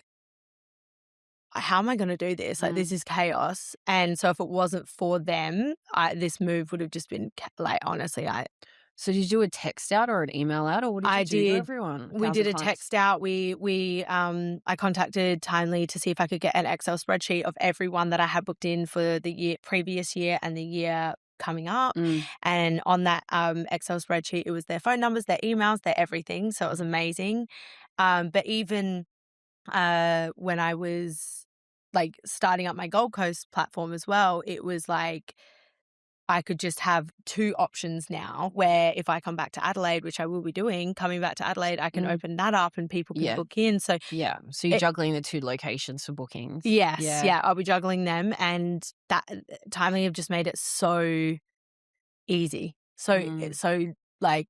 how am I going to do this? Like, this is chaos. And so if it wasn't for them, this move would have just been like, honestly, So did you do a text out or an email out, or what did you do to everyone? We did a text out. I contacted Timely to see if I could get an Excel spreadsheet of everyone that I had booked in for the previous year and the year coming up. And on that Excel spreadsheet, it was their phone numbers, their emails, their everything. So it was amazing. But even when I was like starting up my Gold Coast platform as well, it was like I could just have two options now where if I come back to Adelaide, which I will be doing, coming back to Adelaide, I can open that up and people can book in. So so you're juggling the two locations for bookings. Yes. Yeah. I'll be juggling them, and that Timely have just made it so easy. So like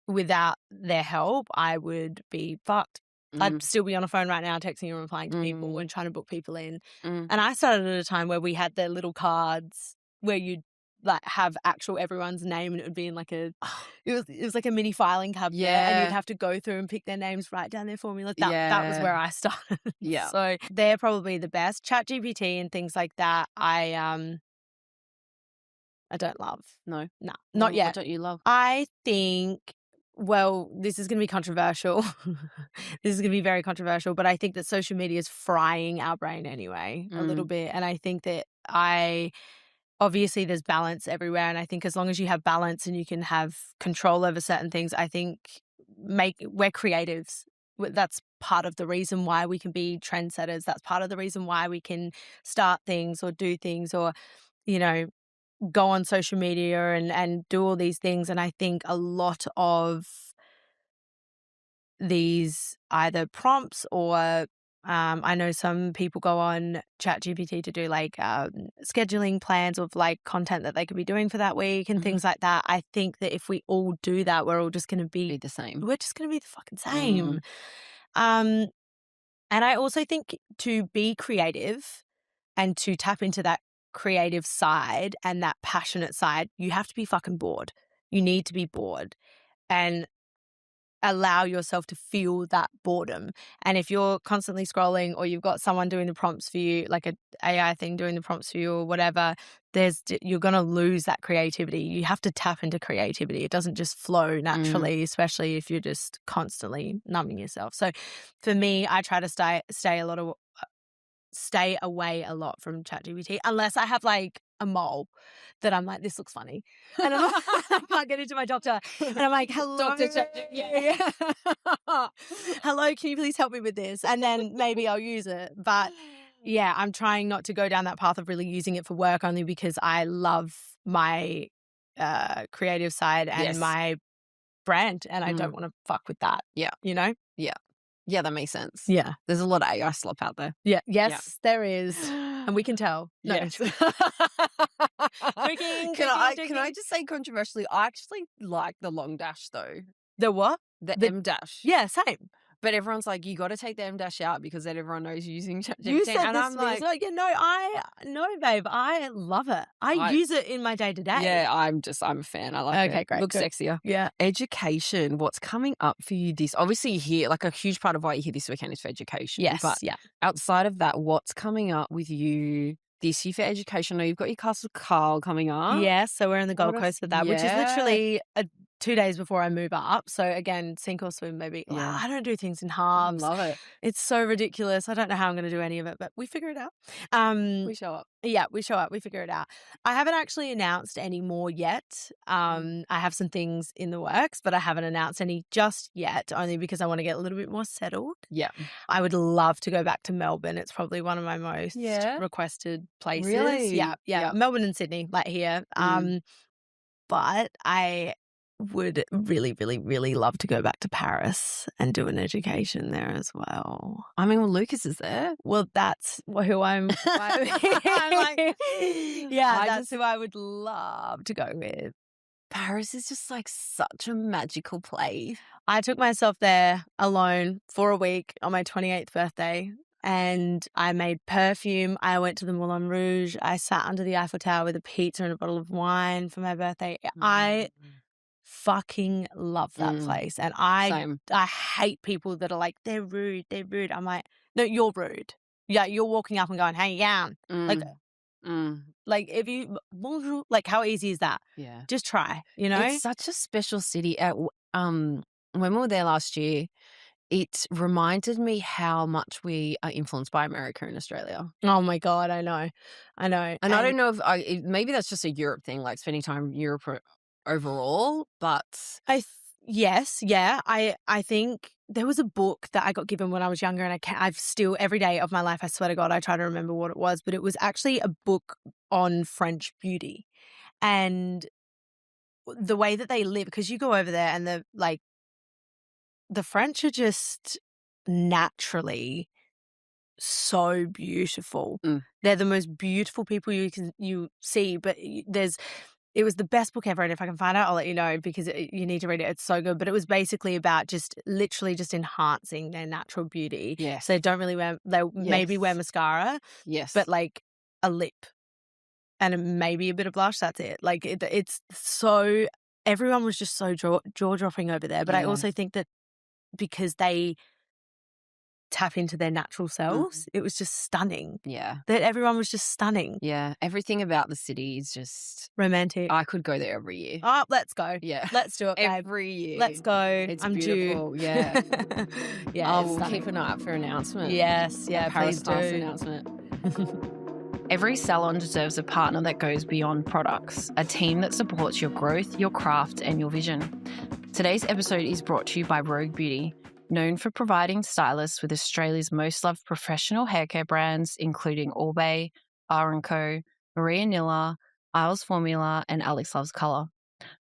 without their help, I would be fucked. I'd still be on the phone right now texting and replying to people and trying to book people in. And I started at a time where we had the little cards where you'd like have actual everyone's name, and it would be in like it was like a mini filing cabinet, and you'd have to go through and pick their names, write down their formula. That was where I started. So they're probably the best. ChatGPT and things like that, I don't love. No, not yet. What don't you love? I think, well, this is going to be controversial. This is going to be very controversial, but I think that social media is frying our brain anyway, a little bit. And I think that obviously there's balance everywhere. And I think as long as you have balance and you can have control over certain things, I think we're creatives. That's part of the reason why we can be trendsetters. That's part of the reason why we can start things or do things or, go on social media and do all these things. And I think a lot of these either prompts or I know some people go on ChatGPT to do like scheduling plans of like content that they could be doing for that week and things like that. I think that if we all do that, we're all just going to be the same. We're just going to be the fucking same. And I also think to be creative and to tap into that creative side and that passionate side, you have to be fucking bored. You need to be bored and allow yourself to feel that boredom. And if you're constantly scrolling or you've got someone doing the prompts for you, like an AI thing doing the prompts for you or whatever, you're going to lose that creativity. You have to tap into creativity. It doesn't just flow naturally, especially if you're just constantly numbing yourself. So for me, I try to stay away a lot from ChatGPT unless I have like a mole that I'm like, this looks funny. And I'm like, I can't get into my doctor. And I'm like, hello. Doctor, yeah. Hello, can you please help me with this? And then maybe I'll use it. But yeah, I'm trying not to go down that path of really using it for work, only because I love my creative side and my brand, and I don't want to fuck with that. Yeah. You know? Yeah. Yeah, that makes sense. Yeah. There's a lot of AI slop out there. Yeah. Yes, there is. And we can tell. No. Yes. Can Can I just say controversially, I actually like the long dash though. The what? The M dash. Yeah, same. But everyone's like, you got to take the M dash out because then everyone knows you're using ChatGPT. You said and this I'm to me as well. Yeah, no, babe. I love it. I use it in my day to day. Yeah, I'm a fan. I like it. Okay, great. Looks sexier. Yeah. Education. What's coming up for you obviously you hear, like a huge part of why you hear this weekend is for education. Yes. But outside of that, what's coming up with you this year for education? I know you've got your Castle Carl coming up. Yeah, so we're in the Gold Coast for that, which is literally 2 days before I move up. So again, sink or swim, maybe. Yeah. I don't do things in halves. Love it. It's so ridiculous. I don't know how I'm going to do any of it, but we figure it out. We show up. Yeah, we show up. We figure it out. I haven't actually announced any more yet. I have some things in the works, but I haven't announced any just yet, only because I want to get a little bit more settled. Yeah. I would love to go back to Melbourne. It's probably one of my most requested places. Really? Yeah. Melbourne and Sydney, like here. But I would really, really, really love to go back to Paris and do an education there as well. I mean, well, Lucas is there. Well, that's who I'm like, that's who I would love to go with. Paris is just like such a magical place. I took myself there alone for a week on my 28th birthday. And I made perfume. I went to the Moulin Rouge. I sat under the Eiffel Tower with a pizza and a bottle of wine for my birthday. I fucking love that place. And I hate people that are like, they're rude. I'm like, no, you're rude. Yeah, you're walking up and going, hey, yeah. Like if you, bonjour, like how easy is that? Yeah. Just try, you know? It's such a special city. When we were there last year, it reminded me how much we are influenced by America and Australia. Oh my God, I know. And I don't know if maybe that's just a Europe thing, like spending time in Europe overall, but yes, yeah. I think there was a book that I got given when I was younger, and I've still, every day of my life, I swear to God, I try to remember what it was, but it was actually a book on French beauty and the way that they live, because you go over there and the French are just naturally so beautiful. They're the most beautiful people you see, but it was the best book ever, and if I can find out, I'll let you know, because you need to read it. It's so good. But it was basically about just literally just enhancing their natural beauty. Yes. So they don't really maybe wear mascara. Yes. But like a lip and maybe a bit of blush. That's it. Like it's so, everyone was just so jaw-dropping over there. But I also think that because they tap into their natural selves, it was just stunning. Yeah. That everyone was just stunning. Yeah. Everything about the city is just romantic. I could go there every year. Oh, let's go. Yeah. Let's do it, babe. Every year. Let's go. It's beautiful. Due. Yeah. Yeah. We'll keep an eye out for announcements. Yes. Yeah. Paris Please do. Announcement. Every salon deserves a partner that goes beyond products, a team that supports your growth, your craft, and your vision. Today's episode is brought to you by Rogue Beauty, known for providing stylists with Australia's most loved professional haircare brands, including All Bay, R&Co, Maria Nilla, Isles Formula, and Alex Loves Colour.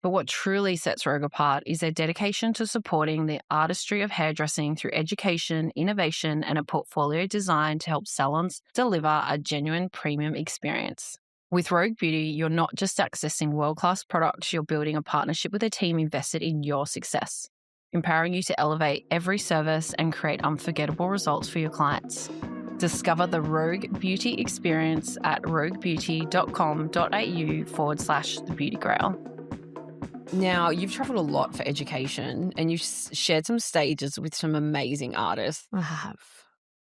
But what truly sets Rogue apart is their dedication to supporting the artistry of hairdressing through education, innovation, and a portfolio designed to help salons deliver a genuine premium experience. With Rogue Beauty, you're not just accessing world-class products, you're building a partnership with a team invested in your success, empowering you to elevate every service and create unforgettable results for your clients. Discover the Rogue Beauty experience at roguebeauty.com.au/The Beauty Grail. Now, you've traveled a lot for education and you've shared some stages with some amazing artists. I have.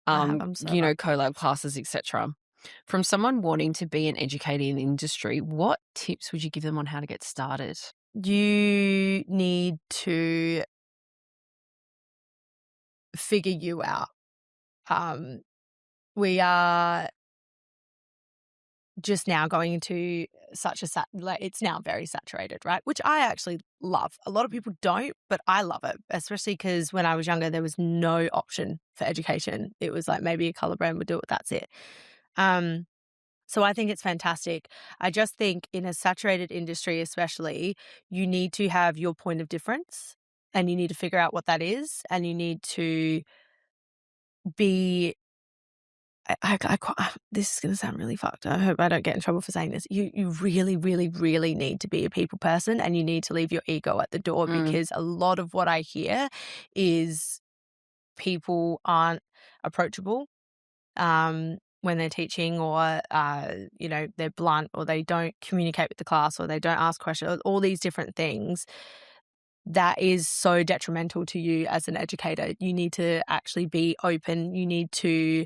Collab classes, etc. From someone wanting to be an educator in the industry, what tips would you give them on how to get started? You need to figure you out. We are just now going into such a it's now very saturated, right? Which I actually love. A lot of people don't, but I love it, especially because when I was younger, there was no option for education. It was like maybe a color brand would do it, that's it. So I think it's fantastic. I just think in a saturated industry, especially, you need to have your point of difference and you need to figure out what that is, and you need to be this is going to sound really fucked. I hope I don't get in trouble for saying this. You really, really, really need to be a people person, and you need to leave your ego at the door, because a lot of what I hear is people aren't approachable when they're teaching, or, they're blunt, or they don't communicate with the class, or they don't ask questions, all these different things. That is so detrimental to you as an educator. You need to actually be open. You need to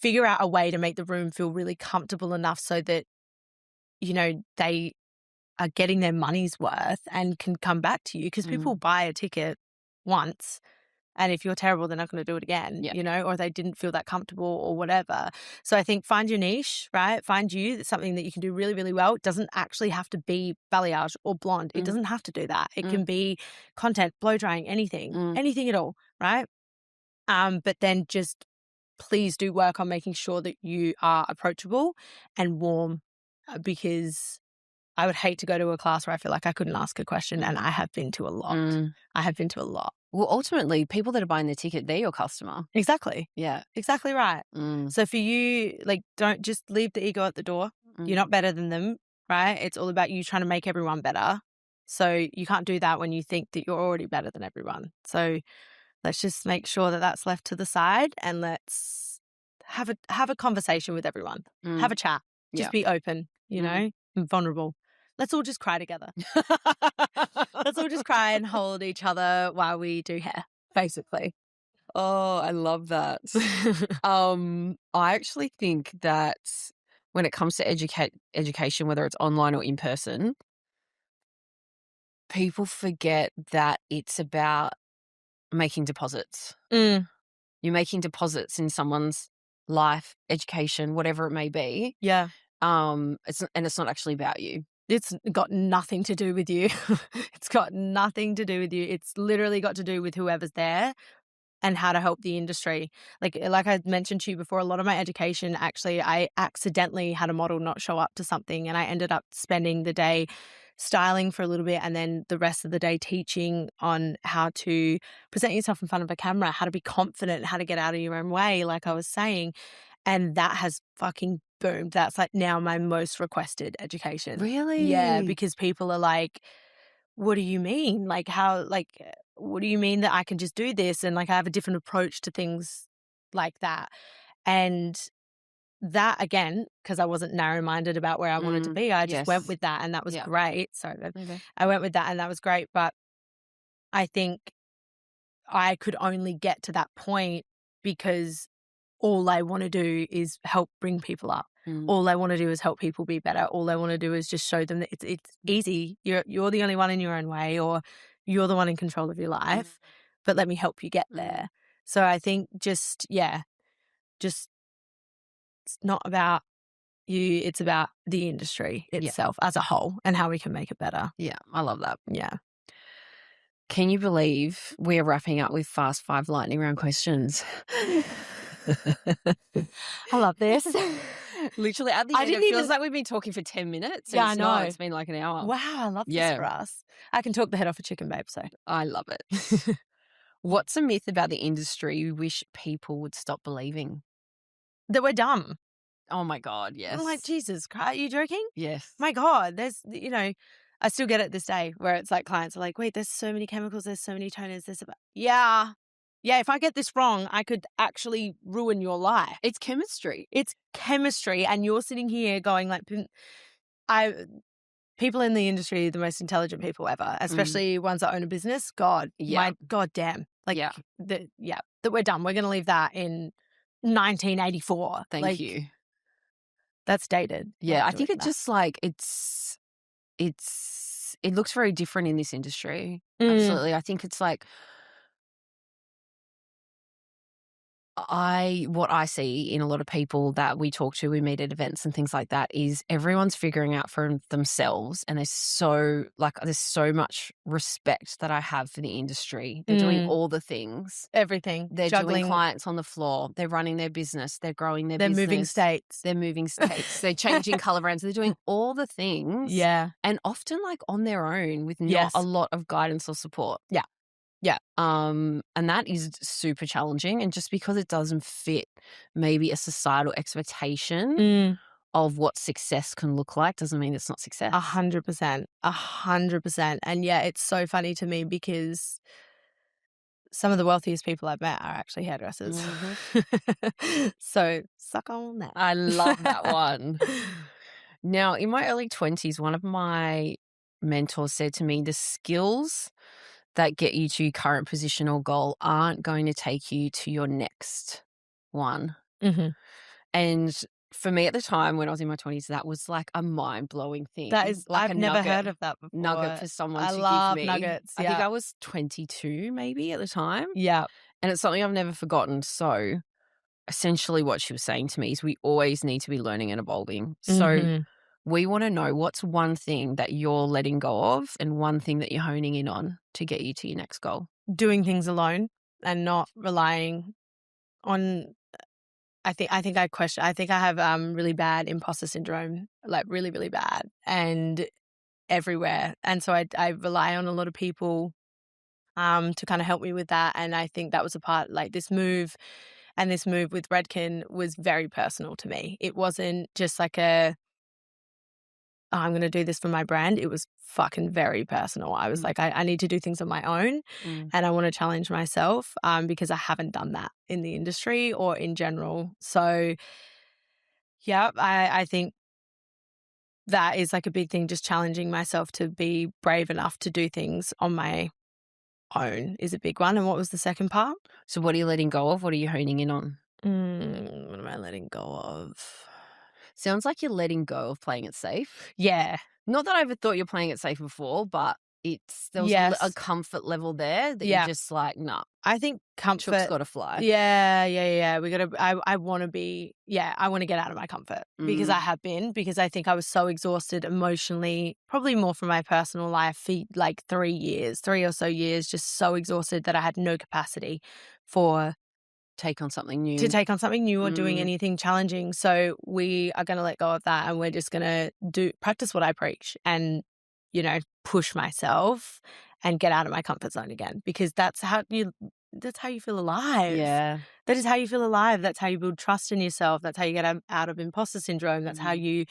figure out a way to make the room feel really comfortable enough so that, they are getting their money's worth and can come back to you, because people buy a ticket once, and if you're terrible, they're not going to do it again, or they didn't feel that comfortable or whatever. So I think find your niche, right? Find something that you can do really, really well. It doesn't actually have to be balayage or blonde. It doesn't have to do that. It can be content, blow drying, anything at all, right? But then just please do work on making sure that you are approachable and warm, because I would hate to go to a class where I feel like I couldn't ask a question, and I have been to a lot. I have been to a lot. Well, ultimately, people that are buying the ticket, they're your customer. Exactly. Yeah. Exactly right. So for you, don't just leave the ego at the door. You're not better than them, right? It's all about you trying to make everyone better. So you can't do that when you think that you're already better than everyone. So let's just make sure that that's left to the side, and let's have a conversation with everyone. Have a chat. Just be open, and vulnerable. Let's all just cry together. Let's all just cry and hold each other while we do hair, basically. Oh, I love that. I actually think that when it comes to education, whether it's online or in person, people forget that it's about making deposits. You're making deposits in someone's life, education, whatever it may be. Yeah. It's not actually about you. It's got nothing to do with you. It's got nothing to do with you. It's literally got to do with whoever's there and how to help the industry. Like I mentioned to you before, a lot of my education, actually, I accidentally had a model not show up to something, and I ended up spending the day styling for a little bit, and then the rest of the day teaching on how to present yourself in front of a camera, how to be confident, how to get out of your own way, like I was saying. And that has fucking boomed. That's like now my most requested education. Really? Yeah, because people are like, what do you mean? What do you mean that I can just do this? And I have a different approach to things like that. And that, again, because I wasn't narrow-minded about where I wanted to be, I just went with that, and that was great. Sorry, babe. Okay. I went with that, and that was great. But I think I could only get to that point because all I want to do is help bring people up. All I want to do is help people be better. All I want to do is just show them that it's easy. You're the only one in your own way, or you're the one in control of your life, but let me help you get there. So I think just it's not about you. It's about the industry itself as a whole and how we can make it better. Yeah, I love that. Yeah. Can you believe we're wrapping up with fast 5 lightning round questions? I love this. Literally at the end, it feels like we've been talking for 10 minutes. Yeah, I know. It's been like an hour. Wow, I love this for us. I can talk the head off a chicken, babe, so. I love it. What's a myth about the industry you wish people would stop believing? That we're dumb. Oh my God, yes. I'm like, Jesus Christ, are you joking? Yes. My God, there's, I still get it this day where it's like clients are like, wait, there's so many chemicals, there's so many toners, yeah, if I get this wrong, I could actually ruin your life. It's chemistry. It's chemistry, and you're sitting here going like, people in the industry are the most intelligent people ever, especially ones that own a business. God, my God damn. That we're done. We're going to leave that in 1984. Thank you. That's dated. Yeah, I think it just it looks very different in this industry. Absolutely. I think it's like What I see in a lot of people that we talk to, we meet at events and things like that, is everyone's figuring out for themselves, and there's so much respect that I have for the industry. They're doing all the things. Everything. They're doing Juggling. clients on the floor. They're running their business. They're growing their They're business. moving states. They're moving states. They're changing color brands. They're doing all the things. Yeah. And often like on their own with not Yes. a lot of guidance or support. Yeah. Yeah. And that is super challenging. And just because it doesn't fit maybe a societal expectation of what success can look like doesn't mean it's not success. 100%. 100%. And yeah, it's so funny to me because some of the wealthiest people I've met are actually hairdressers. So suck on that. I love that one. Now, in my early 20s, one of my mentors said to me, the skills that get you to your current position or goal aren't going to take you to your next one. And for me at the time when I was in my 20s, that was like a mind-blowing thing. That is, like I've never heard of that before. Nugget for someone to love give me. nuggets. I Yeah. think I was 22 maybe at the time. Yeah. And it's something I've never forgotten. So essentially what she was saying to me is we always need to be learning and evolving. So we want to know what's one thing that you're letting go of and one thing that you're honing in on to get you to your next goal. Doing things alone and not relying on. I think I have really bad imposter syndrome, like really, really bad, and everywhere. And so I rely on a lot of people to kind of help me with that. And I think that was a part, like this move with Redken was very personal to me. It wasn't just like I'm going to do this for my brand. It was fucking very personal. I was like, I need to do things on my own and I want to challenge myself because I haven't done that in the industry or in general. So, yeah, I think that is like a big thing, just challenging myself to be brave enough to do things on my own is a big one. And what was the second part? So what are you letting go of? What are you honing in on? What am I letting go of? Sounds like you're letting go of playing it safe. Yeah. Not that I ever thought you're playing it safe before, but there was a comfort level there that you're just like, nah. I think comfort. Chook's got to fly. Yeah. We got to. I want to be. Yeah, I want to get out of my comfort because I have been. Because I think I was so exhausted emotionally, probably more from my personal life for like 3 or so years, just so exhausted that I had no capacity for take on something new or doing anything challenging. So we are going to let go of that and we're just going to practice what I preach and, push myself and get out of my comfort zone again, because that's how you feel alive. Yeah. That is how you feel alive. That's how you build trust in yourself. That's how you get out of imposter syndrome. That's how you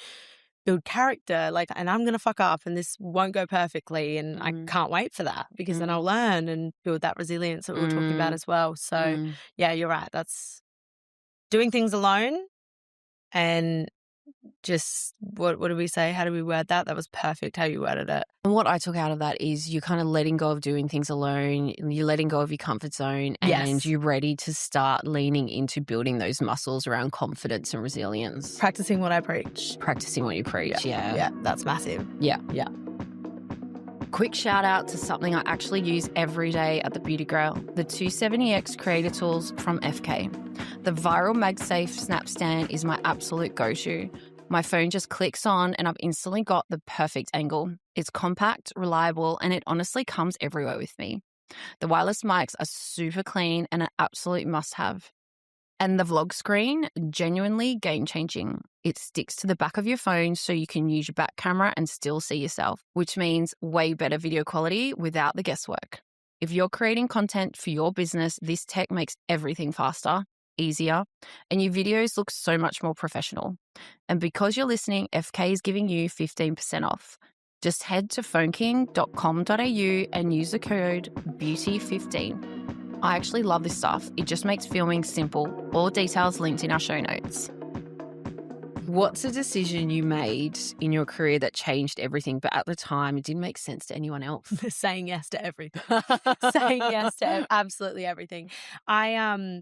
build character. Like, and I'm going to fuck up and this won't go perfectly. And I can't wait for that because then I'll learn and build that resilience that we were talking about as well. So yeah, you're right. That's doing things alone and just what do we say? How do we word that? That was perfect how you worded it. And what I took out of that is you're kind of letting go of doing things alone. You're letting go of your comfort zone and you're ready to start leaning into building those muscles around confidence and resilience. Practicing what I preach. Practicing what you preach, yeah. Yeah, that's massive. Yeah. Yeah. Quick shout out to something I actually use every day at the Beauty Grail, the 270X Creator Tools from FK. The viral MagSafe snap stand is my absolute go-to. My phone just clicks on and I've instantly got the perfect angle. It's compact, reliable, and it honestly comes everywhere with me. The wireless mics are super clean and an absolute must-have. And the vlog screen, genuinely game-changing. It sticks to the back of your phone so you can use your back camera and still see yourself, which means way better video quality without the guesswork. If you're creating content for your business, this tech makes everything faster, easier, and your videos look so much more professional. And because you're listening, FK is giving you 15% off. Just head to phoneking.com.au and use the code BEAUTY15. I actually love this stuff. It just makes filming simple. All details linked in our show notes. What's a decision you made in your career that changed everything, but at the time it didn't make sense to anyone else? Saying yes to everything. Saying yes to absolutely everything. I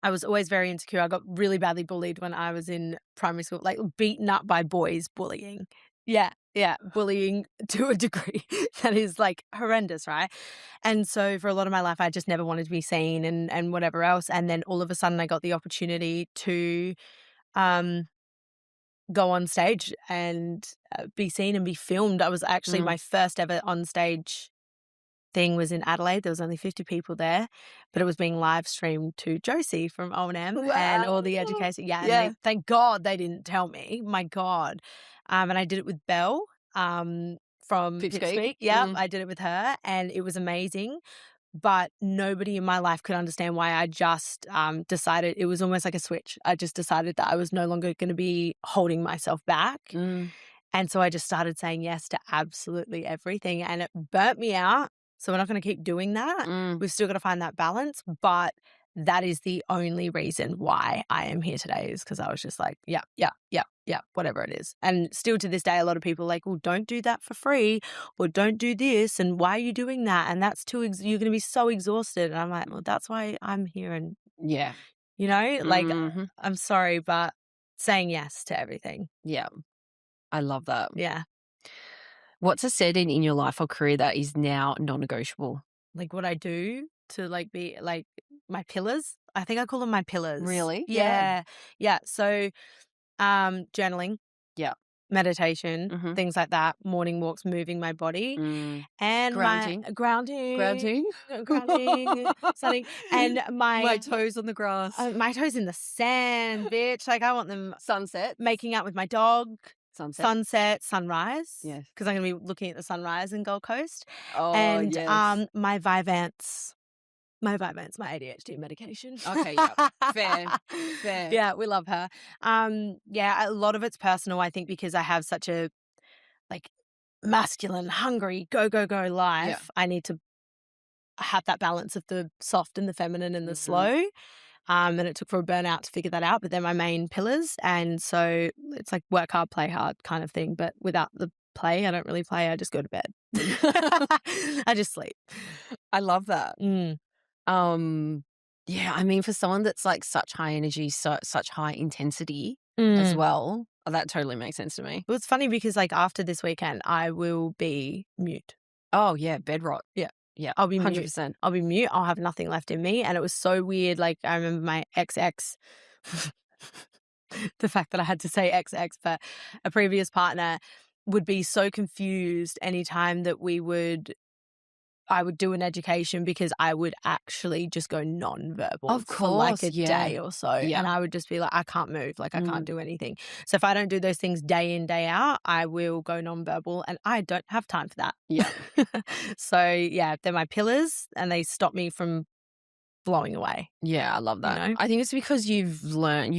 was always very insecure. I got really badly bullied when I was in primary school, like beaten up by boys bullying. Yeah. Yeah, bullying to a degree that is like horrendous, right? And so for a lot of my life, I just never wanted to be seen and whatever else. And then all of a sudden, I got the opportunity to go on stage and be seen and be filmed. I was actually my first ever on stage thing was in Adelaide. There was only 50 people there, but it was being live streamed to Josie from O&M and all the educators. Yeah, and thank God they didn't tell me. My God. And I did it with Belle from Pipsqueak. Yeah, I did it with her and it was amazing. But nobody in my life could understand why I just decided it was almost like a switch. I just decided that I was no longer going to be holding myself back. And so I just started saying yes to absolutely everything and it burnt me out. So we're not going to keep doing that. We've still got to find that balance. But that is the only reason why I am here today is because I was just like, yeah, whatever it is. And still to this day, a lot of people are like, well, don't do that for free or don't do this. And why are you doing that? And that's too, you're going to be so exhausted. And I'm like, well, that's why I'm here. And, you know, like, I'm sorry, but saying yes to everything. Yeah. I love that. Yeah. What's a setting in your life or career that is now non-negotiable? Like what I do to like be like my pillars. I think I call them my pillars. Really? Yeah. So journaling. Yeah. Meditation, things like that, morning walks, moving my body, and grounding, sunning, and my toes on the grass, my toes in the sand, bitch. Like I want them sunset, making out with my dog, sunset, sunrise. Yes, because I'm going to be looking at the sunrise in Gold Coast. Oh, and yes. My Vyvanse. My ADHD medication. Okay, yeah. Fair. Yeah, we love her. Yeah, a lot of it's personal, I think, because I have such a like masculine, hungry, go life. Yeah. I need to have that balance of the soft and the feminine and the slow. And it took for a burnout to figure that out, but they're my main pillars. And so it's like work hard, play hard kind of thing. But without the play, I don't really play. I just go to bed. I just sleep. I love that. Yeah, I mean, for someone that's like such high energy, such high intensity as well, that totally makes sense to me. Well, it's funny because like after this weekend, I will be mute. Oh yeah, bed rot. Yeah, I'll be 100%. Mute. I'll be mute. I'll have nothing left in me. And it was so weird. Like I remember my ex, the fact that I had to say ex, but a previous partner would be so confused anytime that I would do an education because I would actually just go non-verbal of course, for like a day or so. Yeah. And I would just be like, I can't move. Like I can't do anything. So if I don't do those things day in, day out, I will go non-verbal and I don't have time for that. Yeah. So yeah, they're my pillars and they stop me from blowing away. Yeah, I love that. You know? I think it's because you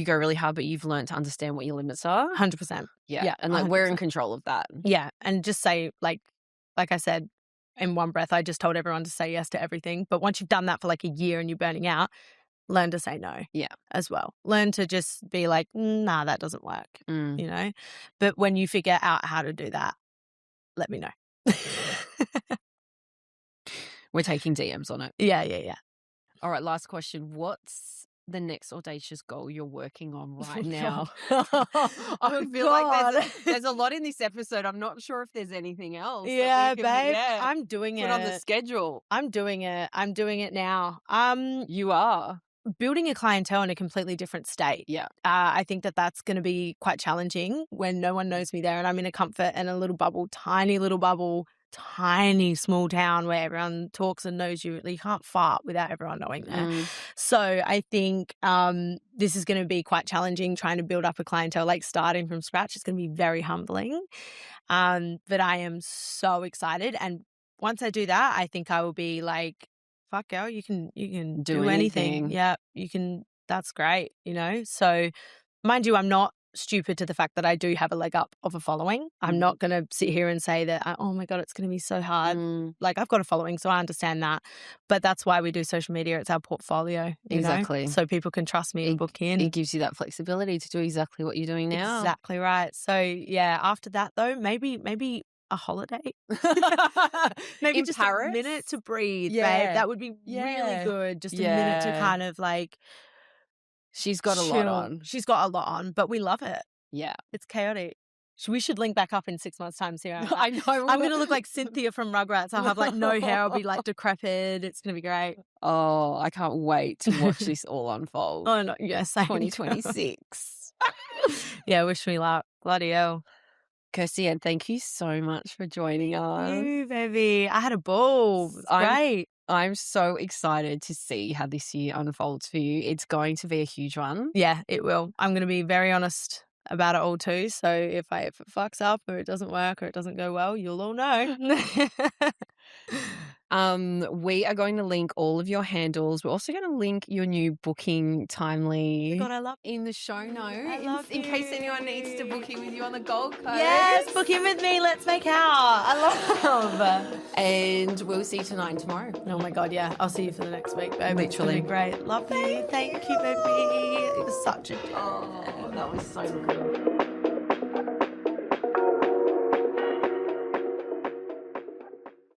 go really hard, but you've learned to understand what your limits are. 100%. Yeah. And like 100%. We're in control of that. Yeah. And just say like I said, in one breath, I just told everyone to say yes to everything. But once you've done that for like a year and you're burning out, learn to say no. Yeah. As well. Learn to just be like, nah, that doesn't work. You know? But when you figure out how to do that, let me know. We're taking DMs on it. Yeah. All right, last question. What's the next audacious goal you're working on right now? I feel like there's a lot in this episode. I'm not sure if there's anything else. Yeah, babe. I'm doing it. Put on the schedule. I'm doing it. I'm doing it now. You are. Building a clientele in a completely different state. Yeah. I think that's going to be quite challenging when no one knows me there and I'm in a comfort and a little bubble, tiny little bubble, tiny small town where everyone talks and knows you. You can't fart without everyone knowing that. So I think this is going to be quite challenging trying to build up a clientele, like starting from scratch. It's going to be very humbling. But I am so excited. And once I do that, I think I will be like, fuck girl, you can do anything. Yeah, you can. That's great, you know? So mind you, I'm not stupid to the fact that I do have a leg up of a following. I'm not going to sit here and say that, oh my God, it's going to be so hard. Like I've got a following, so I understand that. But that's why we do social media. It's our portfolio. Exactly. You know? So people can trust me and book in. It gives you that flexibility to do exactly what you're doing now. Exactly right. So yeah, after that though, maybe a holiday. Maybe just Paris? A minute to breathe, babe. That would be really good. Just a minute to kind of like She's got a lot on. She's got a lot on, but we love it. Yeah. It's chaotic. We should link back up in 6 months' time, Sarah. I know. I'm going to look like Cynthia from Rugrats. I'll have like no hair. I'll be like decrepit. It's going to be great. Oh, I can't wait to watch this all unfold. Oh, no. Yes. 2026. Yeah, wish me luck. Bloody hell. Kirsty-Anne, thank you so much for joining us. You, baby. I had a ball. It's great. I'm so excited to see how this year unfolds for you. It's going to be a huge one. Yeah, it will. I'm going to be very honest about it all too. So if it fucks up or it doesn't work or it doesn't go well, you'll all know. We are going to link all of your handles. We're also going to link your new booking Timely God, I love in the show notes love in case anyone needs to book in with you on the Gold Coast. Yes, book in with me. Let's make out. I love. And we'll see you tonight and tomorrow. Oh my God, yeah. I'll see you for the next week, babe. Literally. It's gonna be great. Love you. Thank you, baby. It was such a Oh, that was so good.